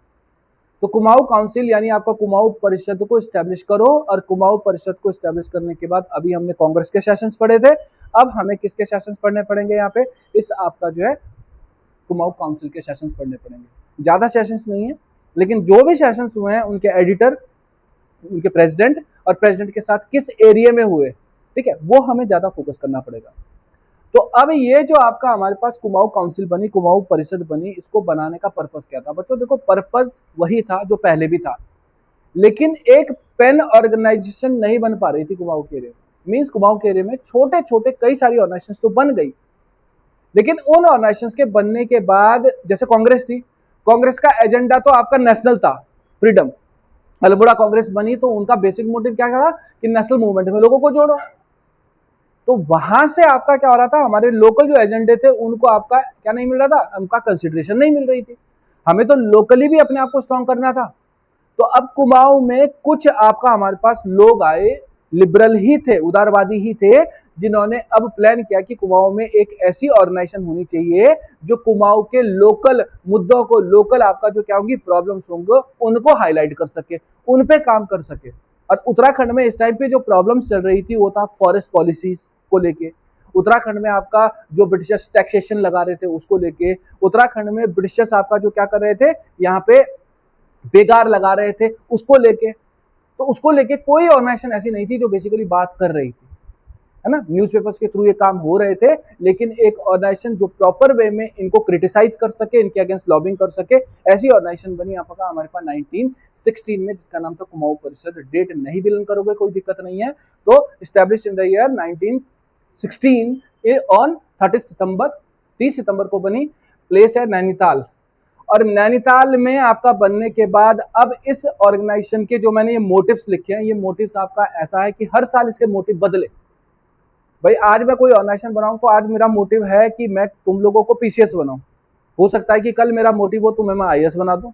तो कुमाऊं काउंसिल यानी आपका कुमाऊं परिषद को स्टैब्लिश करो, और कुमाऊं परिषद को स्टैब्लिश करने के बाद अभी हमने कांग्रेस के सेशंस पढ़े थे, अब हमें किसके सेशंस पढ़ने पड़ेंगे यहाँ पे, इस आपका जो है कुमाऊं काउंसिल के सेशंस पढ़ने पड़ेंगे। ज्यादा सेशंस नहीं है, लेकिन जो भी सेशंस हुए हैं उनके एडिटर, उनके प्रेसिडेंट और प्रेसिडेंट के साथ किस एरिया में हुए, ठीक है, वो हमें ज्यादा फोकस करना पड़ेगा। तो अब ये जो आपका हमारे पास कुमाऊं काउंसिल बनी, कुमाऊं परिषद बनी, इसको बनाने का पर्पस क्या था बच्चों, देखो पर्पस वही था जो पहले भी था, लेकिन एक पेन ऑर्गेनाइजेशन नहीं बन पा रही थी कुमाऊं के एरिया में। मीन्स कुमाऊं के एरिया में छोटे छोटे कई सारी ऑर्गेनाइजेशन तो बन गई, लेकिन उन ऑर्गेनाइजेशन के बनने के बाद, जैसे कांग्रेस थी, कांग्रेस का एजेंडा तो आपका नेशनल था, फ्रीडम। अल्मोड़ा कांग्रेस बनी तो उनका बेसिक मोटिव क्या था कि नेशनल मूवमेंट में लोगों को जोड़ो। तो वहां से आपका क्या हो रहा था, हमारे लोकल जो एजेंडे थे उनको आपका क्या नहीं मिल रहा था, उनका कंसिडरेशन नहीं मिल रही थी। हमें तो लोकली भी अपने आप को स्ट्रॉन्ग करना था। तो अब कुमाऊं में कुछ आपका हमारे पास लोग आए, लिबरल ही थे, उदारवादी ही थे, जिन्होंने अब प्लान किया कि कुमाऊं में एक ऐसी ऑर्गेनाइजेशन होनी चाहिए जो कुमाऊं के लोकल मुद्दों को, लोकल आपका जो क्या होंगी प्रॉब्लम्स होंगे, उनको हाईलाइट कर सके, उन पे काम कर सके। और उत्तराखंड में इस टाइम पे जो प्रॉब्लम्स चल रही थी वो था फॉरेस्ट पॉलिसीज को लेके, उत्तराखंड में आपका जो ब्रिटिशर्स टैक्सेशन लगा रहे थे उसको लेके, उत्तराखंड में ब्रिटिशर्स आपका जो क्या कर रहे थे यहाँ पे बेगार लगा रहे थे उसको लेके। तो उसको लेके कोई ऑर्गेनाइजेशन ऐसी नहीं थी जो बेसिकली बात कर रही थी, है ना। न्यूज़पेपर्स के थ्रू ये काम हो रहे थे, लेकिन एक ऑर्गेनाइजेशन जो प्रॉपर वे में इनको क्रिटिसाइज कर सके, इनके अगेंस्ट लॉबिंग कर सके, ऐसी ऑर्गेनाइजेशन बनी आपका हमारे पास 1916 में, जिसका नाम था कुमाऊं परिषद। डेट नहीं बिलन करोगे कोई दिक्कत नहीं है। तो establish in the year 1916 on 30 सितंबर को बनी। प्लेस है नैनीताल, और नैनीताल में आपका बनने के बाद अब इस ऑर्गेनाइजेशन के जो मैंने ये मोटिव्स लिखे हैं, ये मोटिव्स आपका ऐसा है कि हर साल इसके मोटिव बदले। भाई आज मैं कोई ऑर्गेनाइजेशन बनाऊं तो आज मेरा मोटिव है कि मैं तुम लोगों को पीसीएस बनाऊं, हो सकता है कि कल मेरा मोटिव हो तुम्हें मैं आईएएस बना दूं,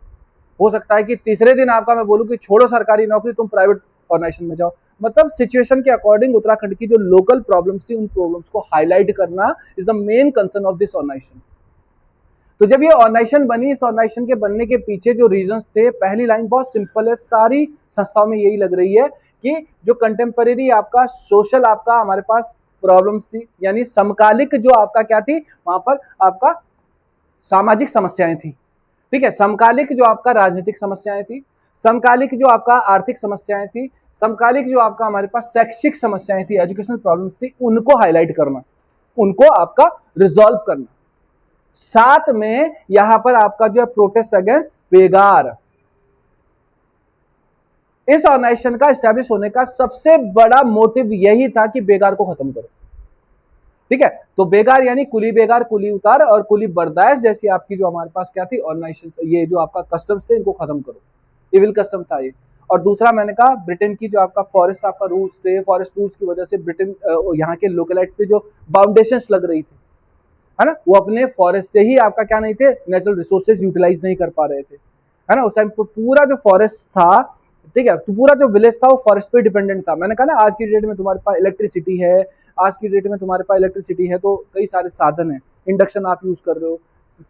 हो सकता है कि तीसरे दिन आपका मैं बोलूं कि छोड़ो सरकारी नौकरी, तुम प्राइवेट ऑर्गेनाइजेशन में जाओ। मतलब सिचुएशन के अकॉर्डिंग उत्तराखंड की जो लोकल प्रॉब्लम्स थी उन प्रॉब्लम्स को हाईलाइट करना is the main concern of this organisation. तो जब ये ऑर्गेनाइजेशन बनी, इस ऑर्गेनाइजेशन के बनने के पीछे जो रीजंस थे, पहली लाइन बहुत सिंपल है, सारी संस्थाओं में यही लग रही है कि जो कंटेम्परेरी आपका सोशल आपका हमारे पास प्रॉब्लम्स थी, यानी समकालिक जो आपका क्या थी वहां पर आपका सामाजिक समस्याएं थी, ठीक है, समकालिक जो आपका राजनीतिक समस्याएं थी, समकालिक जो आपका आर्थिक समस्याएं थी, समकालिक जो आपका हमारे पास शैक्षिक समस्याएं थी, एजुकेशनल प्रॉब्लम्स थी, उनको हाईलाइट करना, उनको आपका रिजॉल्व करना। साथ में यहां पर आपका जो है प्रोटेस्ट अगेंस्ट बेगार, इस ऑर्गेनाइजेशन का स्टैब्लिश होने का सबसे बड़ा मोटिव यही था कि बेगार को खत्म करो, ठीक है। तो बेगार यानी कुली बेगार, कुली उतार और कुली बर्दाश्त जैसी आपकी जो हमारे पास क्या थी ऑर्गेनाइजेशन, ये जो आपका कस्टम्स थे इनको खत्म करो, इविल कस्टम था ये। और दूसरा मैंने कहा ब्रिटेन की जो आपका फॉरेस्ट आपका रूल्स थे, फॉरेस्ट रूल्स की वजह से ब्रिटेन यहाँ के लोकलाइट पे जो बाउंडेशंस लग रही थी, है ना, वो अपने फॉरेस्ट से ही आपका क्या नहीं थे, नेचुरल रिसोर्सेज यूटिलाइज नहीं कर पा रहे थे, है ना। उस टाइम पूरा जो फॉरेस्ट था, ठीक है, तो पूरा जो विलेज था वो फॉरेस्ट पे डिपेंडेंट था। मैंने कहा ना आज की डेट में तुम्हारे पास इलेक्ट्रिसिटी है, आज की डेट में तुम्हारे पास इलेक्ट्रिसिटी है तो कई सारे साधन है, इंडक्शन आप यूज कर रहे हो,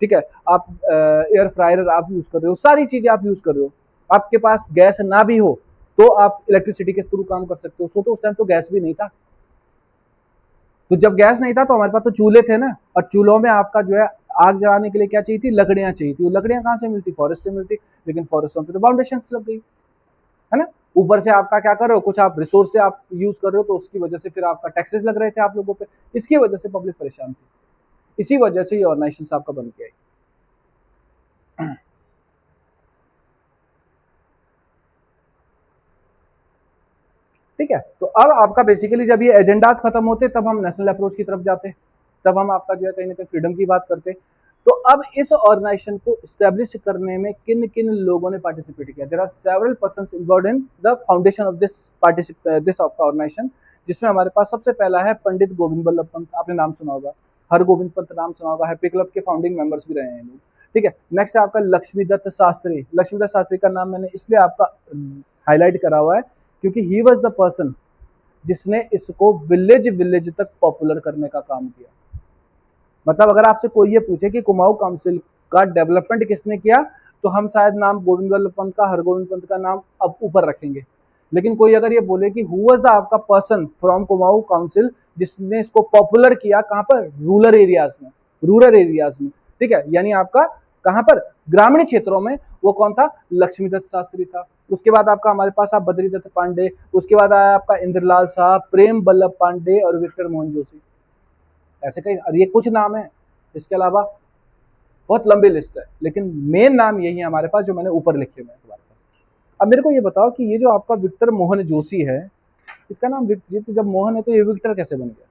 ठीक है, आप एयर फ्रायर आप यूज कर रहे हो, सारी चीजें आप यूज कर रहे हो। आपके पास गैस ना भी हो तो आप इलेक्ट्रिसिटी के थ्रू काम कर सकते हो। सो तो उस टाइम तो गैस भी नहीं था, तो जब गैस नहीं था तो हमारे पास तो चूल्हे थे ना, और चूल्हों में आपका जो है आग जलाने के लिए क्या चाहिए थी, लकड़ियां चाहिए थी। वो लकड़ियां कहाँ से मिलती, फॉरेस्ट से मिलती, लेकिन फॉरेस्टों पे तो बाउंडेशन लग गई, है ना। ऊपर से आपका क्या कर रहे हो, कुछ आप रिसोर्स से आप यूज कर रहे हो तो उसकी वजह से फिर आपका टैक्सेस लग रहे थे आप लोगों पे, इसकी वजह से पब्लिक परेशान थी, इसी वजह से ये ऑर्गेनाइजेशन आपका बन के आई। ठीक है, तो अब आपका बेसिकली जब ये एजेंडाज खत्म होते तब हम नेशनल अप्रोच की तरफ जाते, तब हम आपका जो है कहीं ना कहीं फ्रीडम की बात करते। तो अब इस ऑर्गेनाइजेशन को स्टैब्लिश करने में किन किन लोगों ने पार्टिसिपेट किया, there are several persons involved in the foundation of this organisation, जिसमें हमारे पास सबसे पहला है पंडित गोविंद बल्लभ पंत, आपने नाम सुना होगा, हरगोविंद पंत नाम सुना होगा, हैप्पी क्लब के फाउंडिंग मेंबर्स भी रहे हैं लोग, ठीक है। नेक्स्ट है आपका लक्ष्मीदत्त शास्त्री। लक्ष्मीदत्त शास्त्री का नाम मैंने इसलिए आपका हाईलाइट करा हुआ है क्योंकि ही वॉज द पर्सन जिसने इसको विलेज विलेज तक पॉपुलर करने का काम किया। मतलब अगर आपसे कोई ये पूछे कि कुमाऊं काउंसिल का डेवलपमेंट किसने किया, तो हम शायद नाम गोविंद बल्लभ पंत का, हरगोविंद पंत का नाम अब ऊपर रखेंगे। लेकिन कोई अगर ये बोले कि हु वाज द आपका पर्सन फ्रॉम कुमाऊं काउंसिल जिसने इसको पॉपुलर किया, कहां पर, रूरल एरियाज में, ठीक है, यानी आपका कहां पर, ग्रामीण क्षेत्रों में, वो कौन था, लक्ष्मीदत्त शास्त्री था। उसके बाद आपका हमारे पास आप बद्रीदत्त पांडे, उसके बाद आया आपका इंद्रलाल साहब, प्रेम बल्लभ पांडे और विक्टर मोहन जोशी, ऐसे कई, और ये कुछ नाम है, इसके अलावा बहुत लंबी लिस्ट है, लेकिन मेन नाम यही है हमारे पास जो मैंने ऊपर लिखे हुए हैं हमारे पास। अब मेरे को ये बताओ कि ये जो आपका विक्टर मोहन जोशी है, इसका नाम जब मोहन है तो ये विक्टर कैसे बन गया,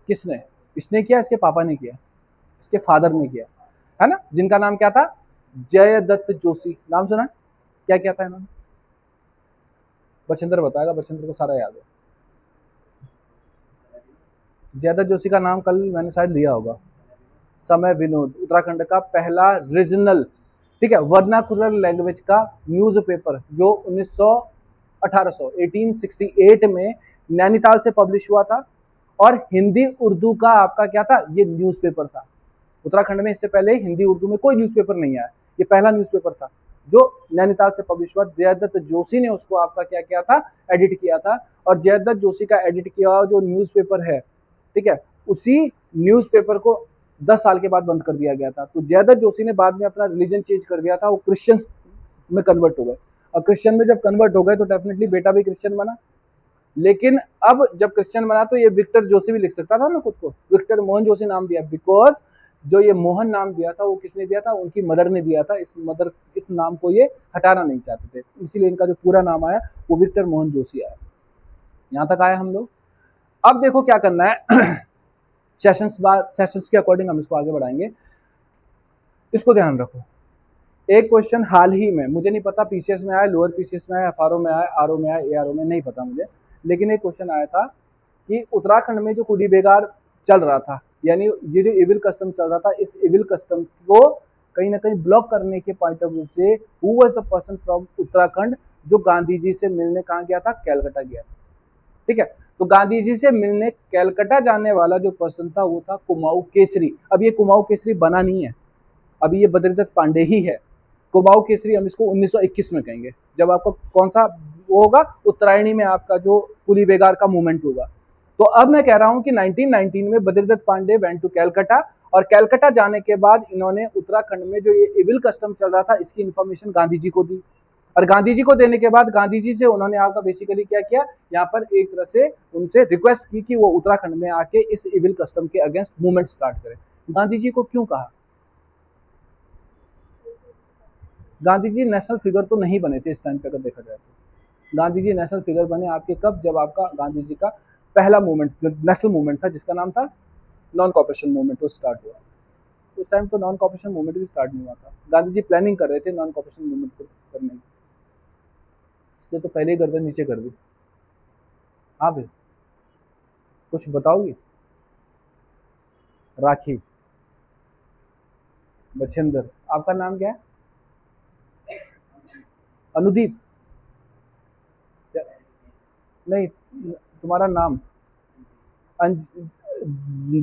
किसने, इसने किया, इसके पापा ने किया, इसके फादर ने किया, है ना, जिनका नाम क्या था, जयदत्त जोशी, नाम सुना, क्या क्या था इन्होंने, बचेंद्र बताएगा, बचेंद्र को सारा याद है। जयदत्त जोशी का नाम कल मैंने शायद लिया होगा। समय विनोद उत्तराखंड का पहला रीजनल, ठीक है, वर्नाकुलर लैंग्वेज का न्यूज़पेपर जो 1868 में नैनीताल से पब्लिश हुआ था, और हिंदी उर्दू का आपका क्या था, ये न्यूज़पेपर था। उत्तराखंड में इससे पहले हिंदी उर्दू में कोई न्यूज़पेपर नहीं आया, ये पहला न्यूज़पेपर था जो नैनीताल से पब्लिश हुआ। जयदत्त जोशी ने उसको आपका क्या किया था, एडिट किया था, और जयदत्त जोशी का एडिट किया हुआ जो न्यूज़पेपर है, ठीक है, उसी न्यूज़पेपर को 10 साल के बाद बंद कर दिया गया था। तो जयदत्त जोशी ने बाद में अपना रिलीजन चेंज कर दिया था, वो क्रिश्चियन में कन्वर्ट हो गए, और क्रिश्चियन में जब कन्वर्ट हो गए तो डेफिनेटली बेटा भी क्रिश्चियन बना। लेकिन अब जब क्रिश्चियन बना तो ये विक्टर जोशी भी लिख सकता था ना खुद को, विक्टर मोहन जोशी नाम दिया, बिकॉज जो ये मोहन नाम दिया था वो किसने दिया था, उनकी मदर ने दिया था। इस नाम को ये हटाना नहीं चाहते थे, इसीलिए इनका जो पूरा नाम आया वो विक्टर मोहन जोशी आया। यहाँ तक आए हम लोग। अब देखो क्या करना है, सेशंस के अकॉर्डिंग हम इसको आगे बढ़ाएंगे, इसको ध्यान रखो। एक क्वेश्चन हाल ही में, मुझे नहीं पता पीसीएस में आया, लोअर पीसीएस में आया, एफआरओ में आया, आरओ में आया, एआरओ में, नहीं पता मुझे, लेकिन एक क्वेश्चन आया था कि उत्तराखंड में जो कुली बेगार चल रहा था, यानी ये जो इविल कस्टम चल रहा था, इस इविल कस्टम को कहीं ना कहीं ब्लॉक करने के पॉइंट ऑफ व्यू से who was the person from Uttarakhand जो गांधी जी से मिलने कहाँ गया था, कैलकाटा गया, ठीक है। तो गांधी जी से मिलने कैलकाटा जाने वाला जो पर्सन था वो था कुमाऊं केसरी। अब ये कुमाऊं केसरी बना नहीं है, अभी ये बद्रीदत्त पांडे ही है। कुमाऊं केसरी हम इसको 1921 में कहेंगे, जब आपको कौन सा वो होगा, उत्तरायणी में आपका जो कुली बेगार का मूवमेंट होगा। तो अब मैं कह रहा हूं कि 1919 में बद्रीदत्त पांडे वेंट टू कैलकाटा, और कलकत्ता जाने के बाद इन्होंने उत्तराखंड में जो ये इविल कस्टम चल रहा था इसकी इन्फॉर्मेशन गांधी जी को दी, और गांधी जी को देने के बाद गांधी जी से उन्होंने आपका बेसिकली क्या किया, यहाँ पर एक तरह से उनसे रिक्वेस्ट की कि वो उत्तराखंड में आके इस इविल कस्टम के अगेंस्ट मूवमेंट स्टार्ट करें। गांधी जी को क्यों कहा? गांधी जी नेशनल फिगर तो नहीं बने थे इस टाइम पे, अगर देखा जाए तो गांधी जी नेशनल फिगर बने आपके कब, जब आपका गांधी जी का पहला मूवमेंट जो नेशनल मूवमेंट था जिसका नाम था नॉन कॉपरेशन मूवमेंट, वो स्टार्ट हुआ। उस टाइम तो नॉन कॉपरेशन मूवमेंट भी स्टार्ट नहीं हुआ था, गांधी जी प्लानिंग कर रहे थे नॉन कॉपरेशन मूवमेंट को करने की, इसलिए तो पहले ही गर्दन नीचे कर दी। हाँ भाई, कुछ बताओगी? राखी, बछेंद्र, आपका नाम क्या है? अनुदीप? नहीं, तुम्हारा नाम अंज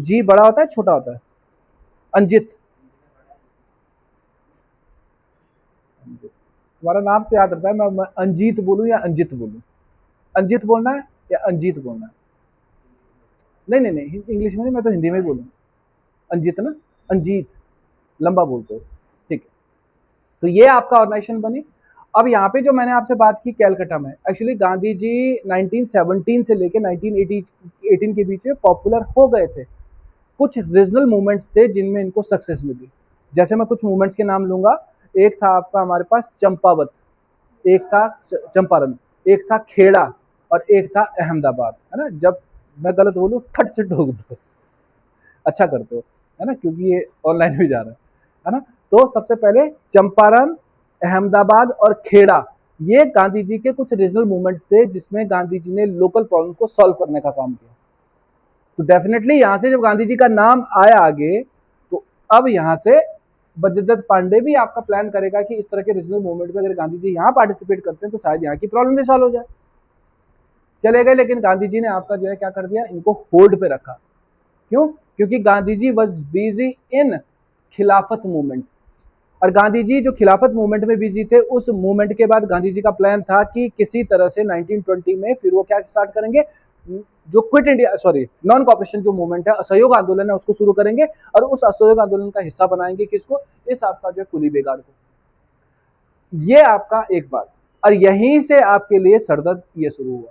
जी बड़ा होता है छोटा होता है? अंजित। तुम्हारा नाम तो याद रहता है, मैं अंजीत बोलूं या अंजित बोलूं? अंजित बोलना है या अंजीत बोलना है? नहीं नहीं नहीं, इंग्लिश में नहीं, मैं तो हिंदी में ही बोलूँ। अंजित ना, अंजीत लंबा बोलते हो, ठीक है। तो ये आपका ऑर्गेनाइजेशन बनी। अब यहाँ पे जो मैंने आपसे बात की कलकत्ता में, एक्चुअली गांधी जी 1917 से लेके 1918 के बीच में पॉपुलर हो गए थे। कुछ रीजनल मूवमेंट्स थे जिनमें इनको सक्सेस मिली। जैसे मैं कुछ मूवमेंट्स के नाम लूंगा, एक था आपका हमारे पास चंपावत, एक था चंपारण, एक था खेड़ा, और एक था अहमदाबाद, है ना। जब मैं गलत बोलूँ फट से ठोक दो, अच्छा करते हो, है ना, क्योंकि ये ऑनलाइन भी जा रहा है ना। तो सबसे पहले चंपारण, अहमदाबाद और खेड़ा, ये गांधी जी के कुछ रीजनल मूवमेंट्स थे जिसमें गांधी जी ने लोकल प्रॉब्लम को सॉल्व करने का काम किया। तो डेफिनेटली यहां से जब गांधी जी का नाम आया आगे, तो अब यहां से बद्रीदत्त पांडे भी आपका प्लान करेगा कि इस तरह के रीजनल मूवमेंट में अगर गांधी जी यहाँ पार्टिसिपेट करते हैं तो शायद यहाँ की प्रॉब्लम भी सॉल्व हो जाए। चले गए, लेकिन गांधी जी ने आपका जो है क्या कर दिया, इनको होल्ड पे रखा। क्यों? क्योंकि Gandhi ji was busy in खिलाफत मूवमेंट, और गांधी जी जो खिलाफत मूवमेंट में बिजी थे, उस मूवमेंट के बाद गांधी जी का प्लान था कि किसी तरह से 1920 में फिर वो क्या स्टार्ट करेंगे, जो quit India sorry non cooperation जो मूवमेंट है, असहयोग आंदोलन है, उसको शुरू करेंगे, और उस असहयोग आंदोलन का हिस्सा बनाएंगे किसको, इस आपका जो कुली बेगार को। ये आपका एक बात, और यहीं से आपके लिए सरदर्द ये शुरू हुआ,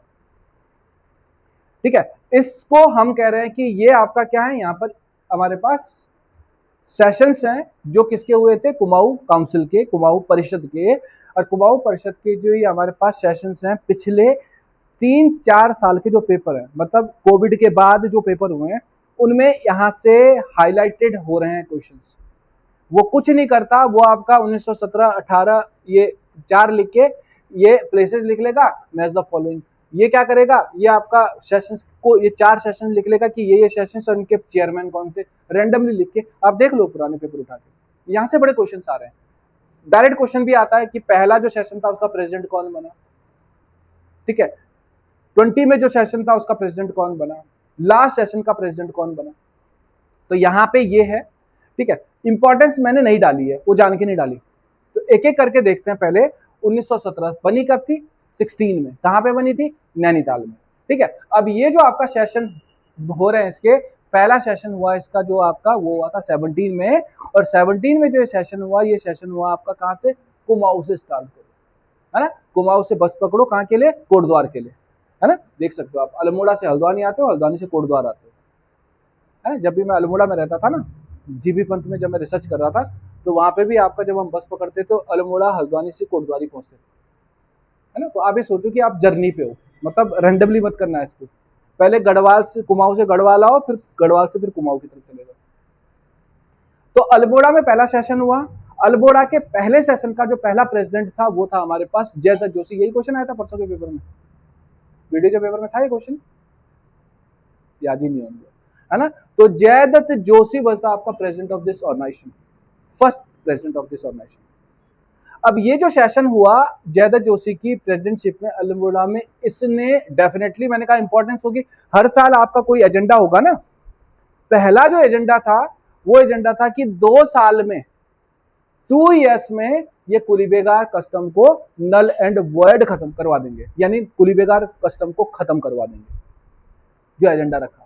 ठीक है। इसको हम कह रहे हैं कि ये आपका क्या है, यहाँ पर हमारे पास सेशंस हैं जो किसके हुए थे, कुमाऊं काउंसिल के, कुमाऊं परिषद के, और कुमाऊं परिषद के जो ये हमारे पास सेशंस हैं पिछले 3-4 साल के जो पेपर हैं, मतलब कोविड के बाद जो पेपर हुए हैं, उनमें यहाँ से हाईलाइटेड हो रहे हैं क्वेश्चंस। वो कुछ नहीं करता, वो आपका 1917-18 ये 4 लिख के ये प्लेसेस लिख लेगा, मैच द फॉलोइंग। ये क्या करेगा, ये आपका सेशंस को ये 4 सेशन लिख लेगा कि ये सेशंस और इनके चेयरमैन कौन थे, रैंडमली लिख के आप देख लो पुराने पेपर उठा के, यहाँ से बड़े क्वेश्चन आ रहे हैं। डायरेक्ट क्वेश्चन भी आता है कि पहला जो सेशन था उसका प्रेसिडेंट कौन बना, ठीक है। 20 में जो सेशन था उसका प्रेसिडेंट कौन बना, लास्ट सेशन का प्रेसिडेंट कौन बना। तो यहाँ पे ये है, ठीक है। इंपॉर्टेंस मैंने नहीं डाली है, वो जान के नहीं डाली, तो एक एक करके देखते हैं। पहले 1917 बनी कब थी, 16 में, कहाँ पे बनी थी, नैनीताल में, ठीक है। अब ये जो आपका सेशन हो रहे हैं, इसके पहला सेशन हुआ इसका जो आपका वो हुआ था 17 में, और 17 में जो सेशन हुआ, ये सेशन हुआ आपका कहाँ से, कुमाऊं से स्टार्ट करो, है ना। कुमाऊं से बस पकड़ो, कहाँ के लिए, कोटद्वार के लिए, है ना। देख सकते हो आप, अल्मोड़ा से हल्द्वानी आते हो, हल्द्वानी से कोटद्वार आते हो, है ना। जब भी मैं अल्मोड़ा में रहता था ना, जीबी पंथ में जब मैं रिसर्च कर रहा था, तो वहां पे भी आपका जब हम बस पकड़ते तो अल्मोड़ा हल्द्वानी से कोटद्वारी पहुंचते थे, है ना। तो आप ये सोचो कि आप जर्नी पे हो, मतलब रैंडमली मत करना है इसको, पहले गढ़वाल से कुमाऊं से गढ़वाल आओ, फिर गढ़वाल से फिर कुमाऊं की तरफ चले जाओ। तो अल्मोड़ा में पहला सेशन हुआ। अल्मोड़ा के पहले सेशन का जो पहला प्रेसिडेंट था वो था हमारे पास जयदत्त जोशी। यही क्वेश्चन आया था परसों के पेपर में, वीडियो के पेपर में था ये क्वेश्चन, याद ही नहीं होंगे, है ना। तो जयदत्त जोशी वाज द आपका president of this organisation, first president of this organisation. अब ये जो सेशन हुआ जयदत्त जोशी की प्रेसिडेंटशिप में अल्मोड़ा में, इसने डेफिनेटली मैंने कहा इंपॉर्टेंस होगी। हर साल आपका कोई एजेंडा होगा ना, पहला जो एजेंडा था वो एजेंडा था कि 2 साल में 2 इयर्स में ये कुलीबेगार कस्टम को नल एंड वॉइड खत्म करवा देंगे, यानी कुलीबेगार कस्टम को खत्म करवा देंगे, जो एजेंडा रखा,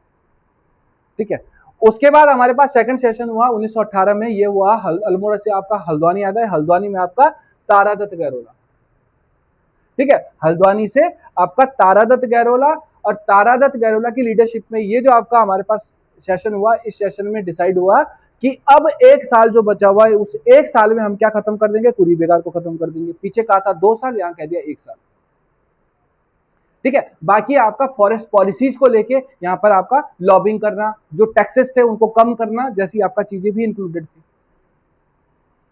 ठीक है। उसके बाद हमारे पास सेकंड सेशन हुआ 1918 में, ये हुआ अल्मोड़ा से आपका हल्द्वानी आता है, हल्द्वानी में आपका तारादत्त गहरोला, ठीक है, हल्द्वानी से आपका तारादत्त गहरोला, और तारादत्त गहरोला की लीडरशिप में ये जो आपका हमारे पास सेशन हुआ, इस सेशन में डिसाइड हुआ कि अब एक साल जो बचा हुआ है, उस एक साल में हम क्या खत्म कर देंगे, कुरी बेगार को खत्म कर देंगे। पीछे कहा था 2 साल, यहां कह दिया 1 साल, ठीक है। बाकी आपका फॉरेस्ट पॉलिसीज को लेके यहाँ पर आपका लॉबिंग करना, जो टैक्सेस थे उनको कम करना, जैसी आपका चीजें भी इंक्लूडेड थी।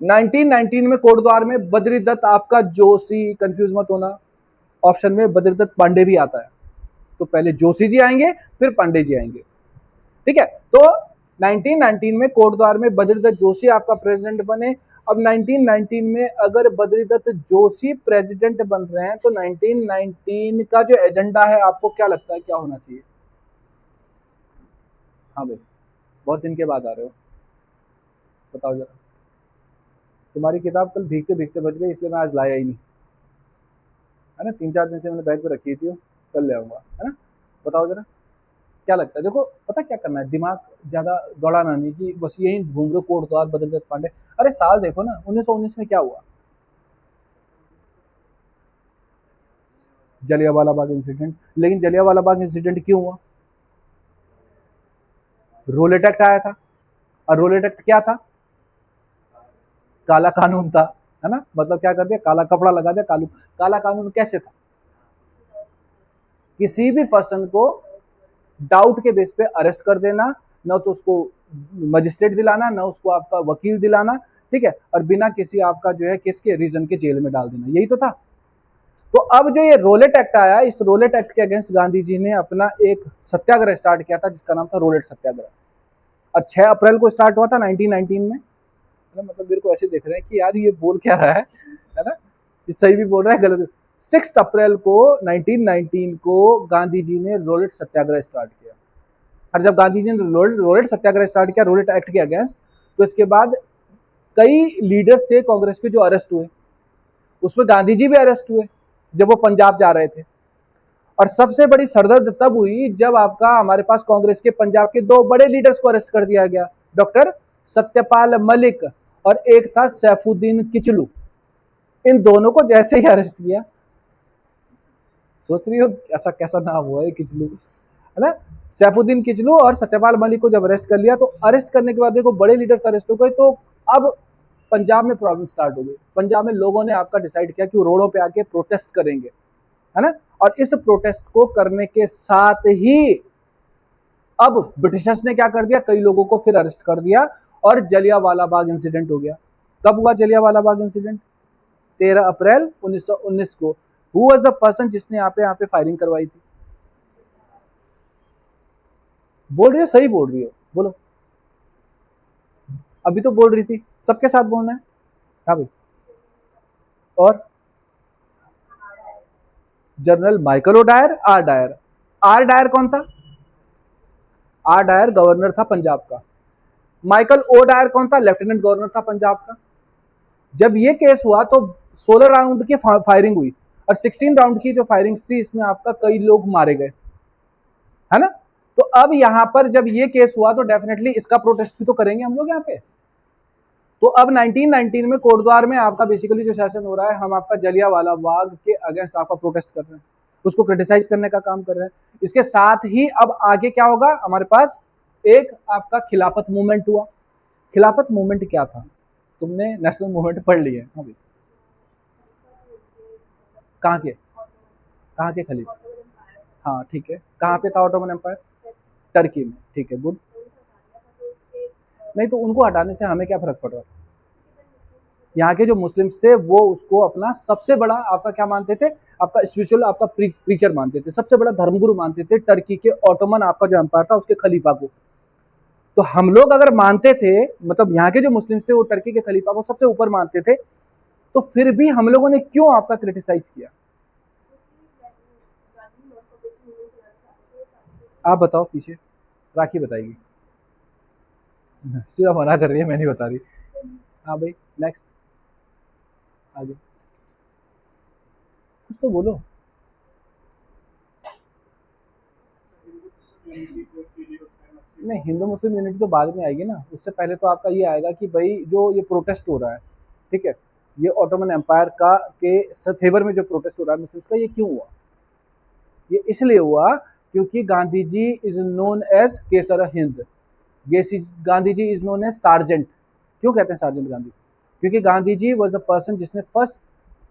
1919 में कोटद्वार में बद्रीदत्त आपका जोशी, कंफ्यूज मत होना, ऑप्शन में बद्रीदत्त पांडे भी आता है, तो पहले जोशी जी आएंगे फिर पांडे जी आएंगे, ठीक है। तो 1919 में कोटद्वार में बद्रीदत्त जोशी आपका प्रेसिडेंट बने। अब 1919 में अगर बद्रीदत्त जोशी प्रेसिडेंट बन रहे हैं तो 1919 का जो एजेंडा है, आपको क्या लगता है क्या होना चाहिए? हाँ भाई, बहुत दिन के बाद आ रहे हो, बताओ जरा। तुम्हारी किताब कल भीगते भीगते बच गई, इसलिए मैं आज लाया ही नहीं, है ना। 3-4 दिन से मैंने बैग पे रखी थी, कल ले आऊंगा, है ना। बताओ जरा क्या लगता है। देखो पता क्या करना है, दिमाग ज्यादा दौड़ाना नहीं कि बस यही घूम रहे कोटद्वार बद्रीदत्त पांडे। अरे साल देखो ना, 1919 में क्या हुआ, जलियांवाला बाग इंसिडेंट। लेकिन जलियांवाला बाग इंसिडेंट क्यों हुआ? रोलेट एक्ट आया था, और रोलेट एक्ट क्या था? काला कानून था, है ना। मतलब क्या कर दिया, काला कपड़ा लगा दिया। काला कानून कैसे था? किसी भी पर्सन को डाउट के बेस पे अरेस्ट कर देना, न तो उसको मजिस्ट्रेट दिलाना, न उसको आपका वकील दिलाना, ठीक है, और बिना किसी आपका जो है किसके रीजन के जेल में डाल देना, यही तो था। तो अब जो ये रोलेट एक्ट आया, इस रोलेट एक्ट के अगेंस्ट गांधी जी ने अपना एक सत्याग्रह स्टार्ट किया था, जिसका नाम था रोलेट सत्याग्रह। और 6 अप्रैल को स्टार्ट हुआ था 1919 में, मतलब मेरे को ऐसे देख रहे हैं कि यार ये बोल क्या रहा है ना, ये सही भी बोल रहा है गलत। 6 अप्रैल को 1919 को गांधी जी ने रोलेट सत्याग्रह स्टार्ट किया। और जब गांधी जी ने रोलेट सत्याग्रह स्टार्ट किया रोलेट एक्ट के अगेंस्ट, तो इसके बाद कई लीडर्स थे कांग्रेस के जो अरेस्ट हुए, उसमें गांधी जी भी अरेस्ट हुए जब वो पंजाब जा रहे थे। और सबसे बड़ी सरदर्द तब हुई जब आपका हमारे पास कांग्रेस के पंजाब के 2 बड़े लीडर्स को अरेस्ट कर दिया गया, डॉक्टर सत्यपाल मलिक और एक था सैफुद्दीन किचलू। इन दोनों को जैसे ही अरेस्ट किया, सोच रही हो ऐसा कैसा नाम हुआ है किचलू, है ना। सैफुद्दीन किचलू और सत्यपाल मलिक को जब अरेस्ट कर लिया, तो अरेस्ट करने के बाद देखो बड़े लीडर्स अरेस्ट हो गए, तो अब पंजाब में प्रॉब्लम स्टार्ट हो गई। पंजाब में लोगों ने आपका डिसाइड किया कि वो रोडों पे आके प्रोटेस्ट करेंगे, है ना। और इस प्रोटेस्ट को करने के साथ ही अब ब्रिटिशर्स ने क्या कर दिया, कई लोगों को फिर अरेस्ट कर दिया, और जलियांवाला बाग इंसिडेंट हो गया। कब हुआ जलियांवाला बाग इंसिडेंट? 13 अप्रैल 1919 को। हु वाज द पर्सन जिसने यहाँ पे फायरिंग करवाई थी? बोल रही हो, सही बोल रही हो, बोलो। अभी तो बोल रही थी, सबके साथ बोलना है। हाँ भाई। और general Michael O Dyer, R Dyer. R Dyer कौन था? आर डायर गवर्नर था पंजाब का। माइकल ओ डायर कौन था? लेफ्टिनेंट गवर्नर था पंजाब का। जब ये केस हुआ तो 16 राउंड की फायरिंग हुई, और 16 राउंड की जो फायरिंग थी, इसमें आपका कई लोग मारे गए, है ना। तो अब यहां पर जब ये केस हुआ तो डेफिनेटली इसका प्रोटेस्ट भी तो करेंगे हम लोग यहाँ पे। तो अब 1919 में कोटद्वार में आपका बेसिकली जो सेशन हो रहा है, हम आपका जलियांवाला बाग के अगेंस्ट आपका प्रोटेस्ट कर रहे हैं, उसको क्रिटिसाइज करने का काम कर रहे हैं। इसके साथ ही अब आगे क्या होगा, हमारे पास एक आपका खिलाफत मूवमेंट हुआ। खिलाफत मूवमेंट क्या था? तुमने नेशनल मूवमेंट पढ़ लिया है अभी? कहाँ के? कहाँ के खलीफा? हाँ ठीक है, कहाँ पे था ऑटोमन एम्पायर? टर्की में, ठीक है, गुड। नहीं तो उनको हटाने से हमें क्या फर्क पड़ रहा? यहाँ के जो मुस्लिम्स थे वो उसको अपना सबसे बड़ा आपका क्या मानते थे, आपका स्पिरिचुअल आपका प्रीचर मानते थे, सबसे बड़ा धर्मगुरु मानते थे टर्की के ऑटोमन आपका जो एम्पायर था उसके खलीफा को। तो हम लोग अगर मानते थे, मतलब यहाँ के जो मुस्लिम्स थे वो टर्की के खलीफा को सबसे ऊपर मानते थे, तो फिर भी हम लोगों ने क्यों आपका क्रिटिसाइज किया? आप बताओ, पीछे राखी बताएगी। सीधा मना कर रही है, मैं नहीं बता रही। हाँ भाई, नेक्स्ट आगे कुछ तो बोलो। नहीं, हिंदू मुस्लिम यूनिटी तो बाद में आएगी ना, उससे पहले तो आपका ये आएगा कि भाई जो ये प्रोटेस्ट हो रहा है, ठीक है, ये ऑटोमन एम्पायर का के फेवर में जो प्रोटेस्ट हो रहा है मुस्लिम्स का, ये क्यों हुआ? ये इसलिए हुआ क्योंकि Gandhi ji is known as Kaisar Hind, Gandhi ji is known as sergeant. क्यों कहते हैं सार्जेंट गांधी? क्योंकि Gandhi ji was the person जिसने फर्स्ट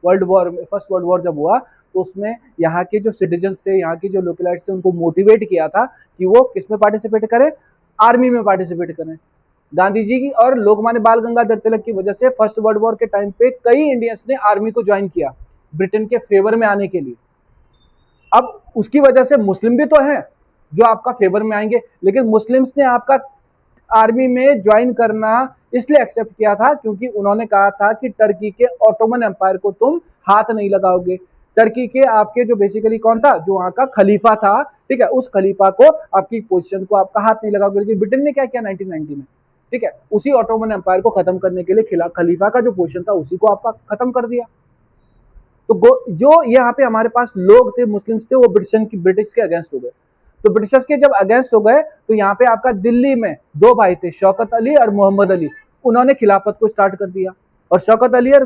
वर्ल्ड वॉर जब हुआ तो उसमें यहाँ के जो सिटीजन्स थे, यहाँ के जो लोकलाइट्स थे, उनको मोटिवेट किया था कि वो किस में पार्टिसिपेट करें, आर्मी में पार्टिसिपेट करें। गांधी जी की और लोकमान्य बाल गंगाधर तिलक की वजह से फर्स्ट वर्ल्ड वॉर के टाइम पे कई इंडियंस ने आर्मी को ज्वाइन किया ब्रिटेन के फेवर में आने के लिए। अब उसकी वजह से मुस्लिम भी तो हैं जो आपका फेवर में आएंगे, लेकिन मुस्लिम्स ने आपका आर्मी में ज्वाइन करना इसलिए एक्सेप्ट किया था क्योंकि उन्होंने कहा था कि टर्की के ऑटोमन एम्पायर को तुम हाथ नहीं लगाओगे। टर्की के आपके जो बेसिकली कौन था, जो वहां का खलीफा था, ठीक है, उस खलीफा को आपकी पोजीशन को आपका हाथ नहीं लगाओगे। लेकिन ब्रिटेन ने क्या किया 1990 में, ठीक है, उसी ऑटोमन एम्पायर को खत्म करने के लिए खलीफा का जो पोजीशन था उसी को आपका खत्म कर दिया। तो जो यहाँ पे हमारे पास लोग थे, मुस्लिम्स थे, वो ब्रिटिश के अगेंस्ट हो गए। तो ब्रिटिशर्स के जब अगेंस्ट हो गए तो यहाँ पे आपका दिल्ली में दो भाई थे, शौकत अली और मोहम्मद अली, उन्होंने खिलाफत को स्टार्ट कर दिया। और शौकत अली और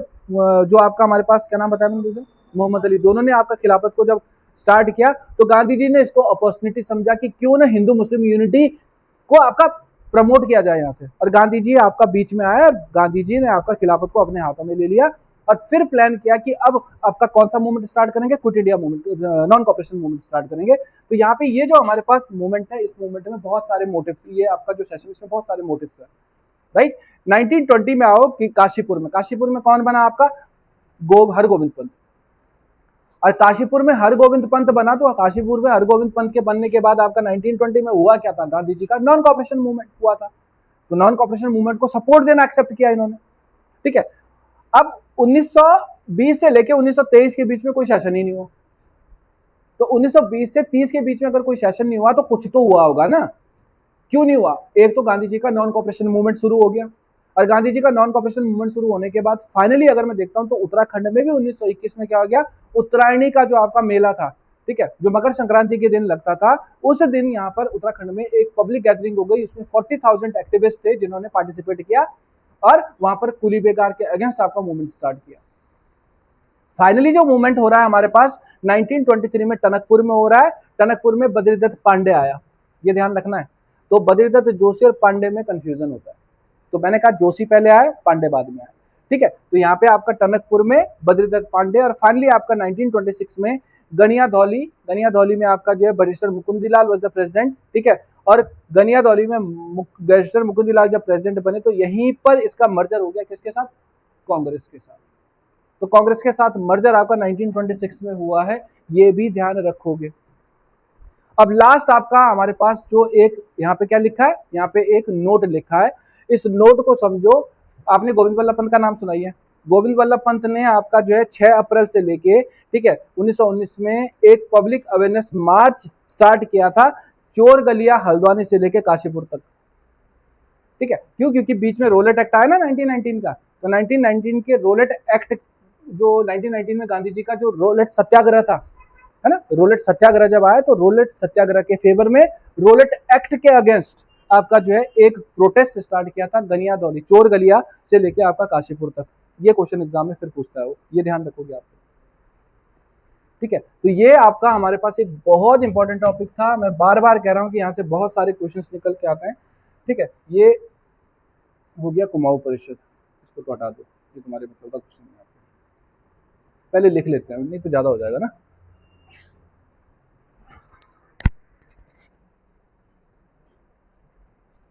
जो आपका हमारे पास क्या नाम बताया मैंने, मोहम्मद अली, दोनों ने आपका खिलाफत को जब स्टार्ट किया तो गांधी जी ने इसको अपॉर्चुनिटी समझा कि क्यों ना हिंदू मुस्लिम यूनिटी को आपका प्रमोट किया जाए यहाँ से। और गांधी जी आपका बीच में आया, गांधी जी ने आपका खिलाफत को अपने हाथों में ले लिया और फिर प्लान किया कि अब आपका कौन सा मूवमेंट स्टार्ट करेंगे, quit India movement, non cooperation movement start करेंगे। तो यहाँ पे ये जो हमारे पास मूवमेंट है, इस मूवमेंट में बहुत सारे मोटिव, ये आपका जो सेशन इसमें बहुत सारे मोटिव्स है, राइट। 1920 में आओ कि काशीपुर में कौन बना आपका, हरगोविंद पंत। और काशीपुर में हरगोविंद पंत बना, तो काशीपुर में हरगोविंद पंत के बनने के बाद आपका 1920 में हुआ क्या था, गांधी जी का नॉन कॉपरेशन मूवमेंट हुआ था। तो नॉन कॉपरेशन मूवमेंट को सपोर्ट देना एक्सेप्ट किया इन्होंने, ठीक है। अब 1920 से लेके 1923 के बीच में कोई सेशन ही नहीं हुआ। तो 1920 से 30 के बीच में अगर कोई सेशन नहीं हुआ तो कुछ तो हुआ होगा ना, क्यों नहीं हुआ? एक तो गांधी जी का नॉन कॉपरेशन मूवमेंट शुरू हो गया, और गांधी जी का नॉन कॉपरेशन मूवमेंट शुरू होने के बाद फाइनली अगर मैं देखता हूं तो उत्तराखंड में भी 1921 में क्या हो गया, उत्तरायणी का जो आपका मेला था, ठीक है, जो मकर संक्रांति के दिन लगता था, उस दिन यहाँ पर उत्तराखंड में एक पब्लिक गैदरिंग हो गई। इसमें 40,000 एक्टिविस्ट थे जिन्होंने पार्टिसिपेट किया और वहां पर कुली बेगार के अगेंस्ट आपका मूवमेंट स्टार्ट किया। फाइनली जो मूवमेंट हो रहा है हमारे पास 1923 में टनकपुर में हो रहा है। टनकपुर में बद्रीदत्त पांडे आया, ये ध्यान रखना है। तो बद्रीदत्त जोशी और पांडे में कंफ्यूजन होता है, तो मैंने कहा जोशी पहले आए, पांडे बाद में आए, ठीक है। तो यहाँ पे आपका टनकपुर में बद्रीदत्त पांडे, और फाइनली आपका 1926 में गनिया धौली में आपका जो है barrister Mukundlal was the president, ठीक है। और गनिया धौली में बैरिस्टर मुकुंदलाल जब प्रेसिडेंट बने तो यहीं पर इसका मर्जर हो गया, किसके साथ, कांग्रेस के साथ। तो कांग्रेस के साथ मर्जर आपका 1926 में हुआ है, ये भी ध्यान रखोगे। अब लास्ट आपका हमारे पास जो एक यहाँ पे क्या लिखा है, यहाँ पे एक नोट लिखा है, इस नोट को समझो। आपने गोविंद वल्लभ पंत का नाम सुना ही है। गोविंद वल्लभ पंत ने आपका जो है 6 अप्रैल से लेके, ठीक है, 1919 में एक पब्लिक अवेयरनेस मार्च स्टार्ट किया था, चोर गलिया हल्द्वानी से लेके काशीपुर तक, ठीक है। क्यों? क्योंकि बीच में रोलेट एक्ट आया ना 1919 का। तो 1919 के रोलेट एक्ट, जो 1919 में गांधी जी का जो रोलेट सत्याग्रह था, है ना, रोलेट सत्याग्रह जब आया तो रोलेट सत्याग्रह के फेवर में, रोलेट एक्ट के अगेंस्ट आपका जो है एक प्रोटेस्ट स्टार्ट किया था गनिया धौली, चोर गलिया से लेके आपका काशीपुर तक। ये क्वेश्चन एग्जाम में फिर पूछता है वो, ये ध्यान रखोगे आप, ठीक है। तो ये आपका हमारे पास एक बहुत इंपॉर्टेंट टॉपिक था। मैं बार बार कह रहा हूँ कि यहाँ से बहुत सारे क्वेश्चंस निकल के आते हैं, ठीक है। ये हो गया कुमाऊं परिषद, इसको तो हटा दो, ये तुम्हारे मतलब का क्वेश्चन है, पहले लिख लेते हैं, नहीं तो ज्यादा हो जाएगा ना।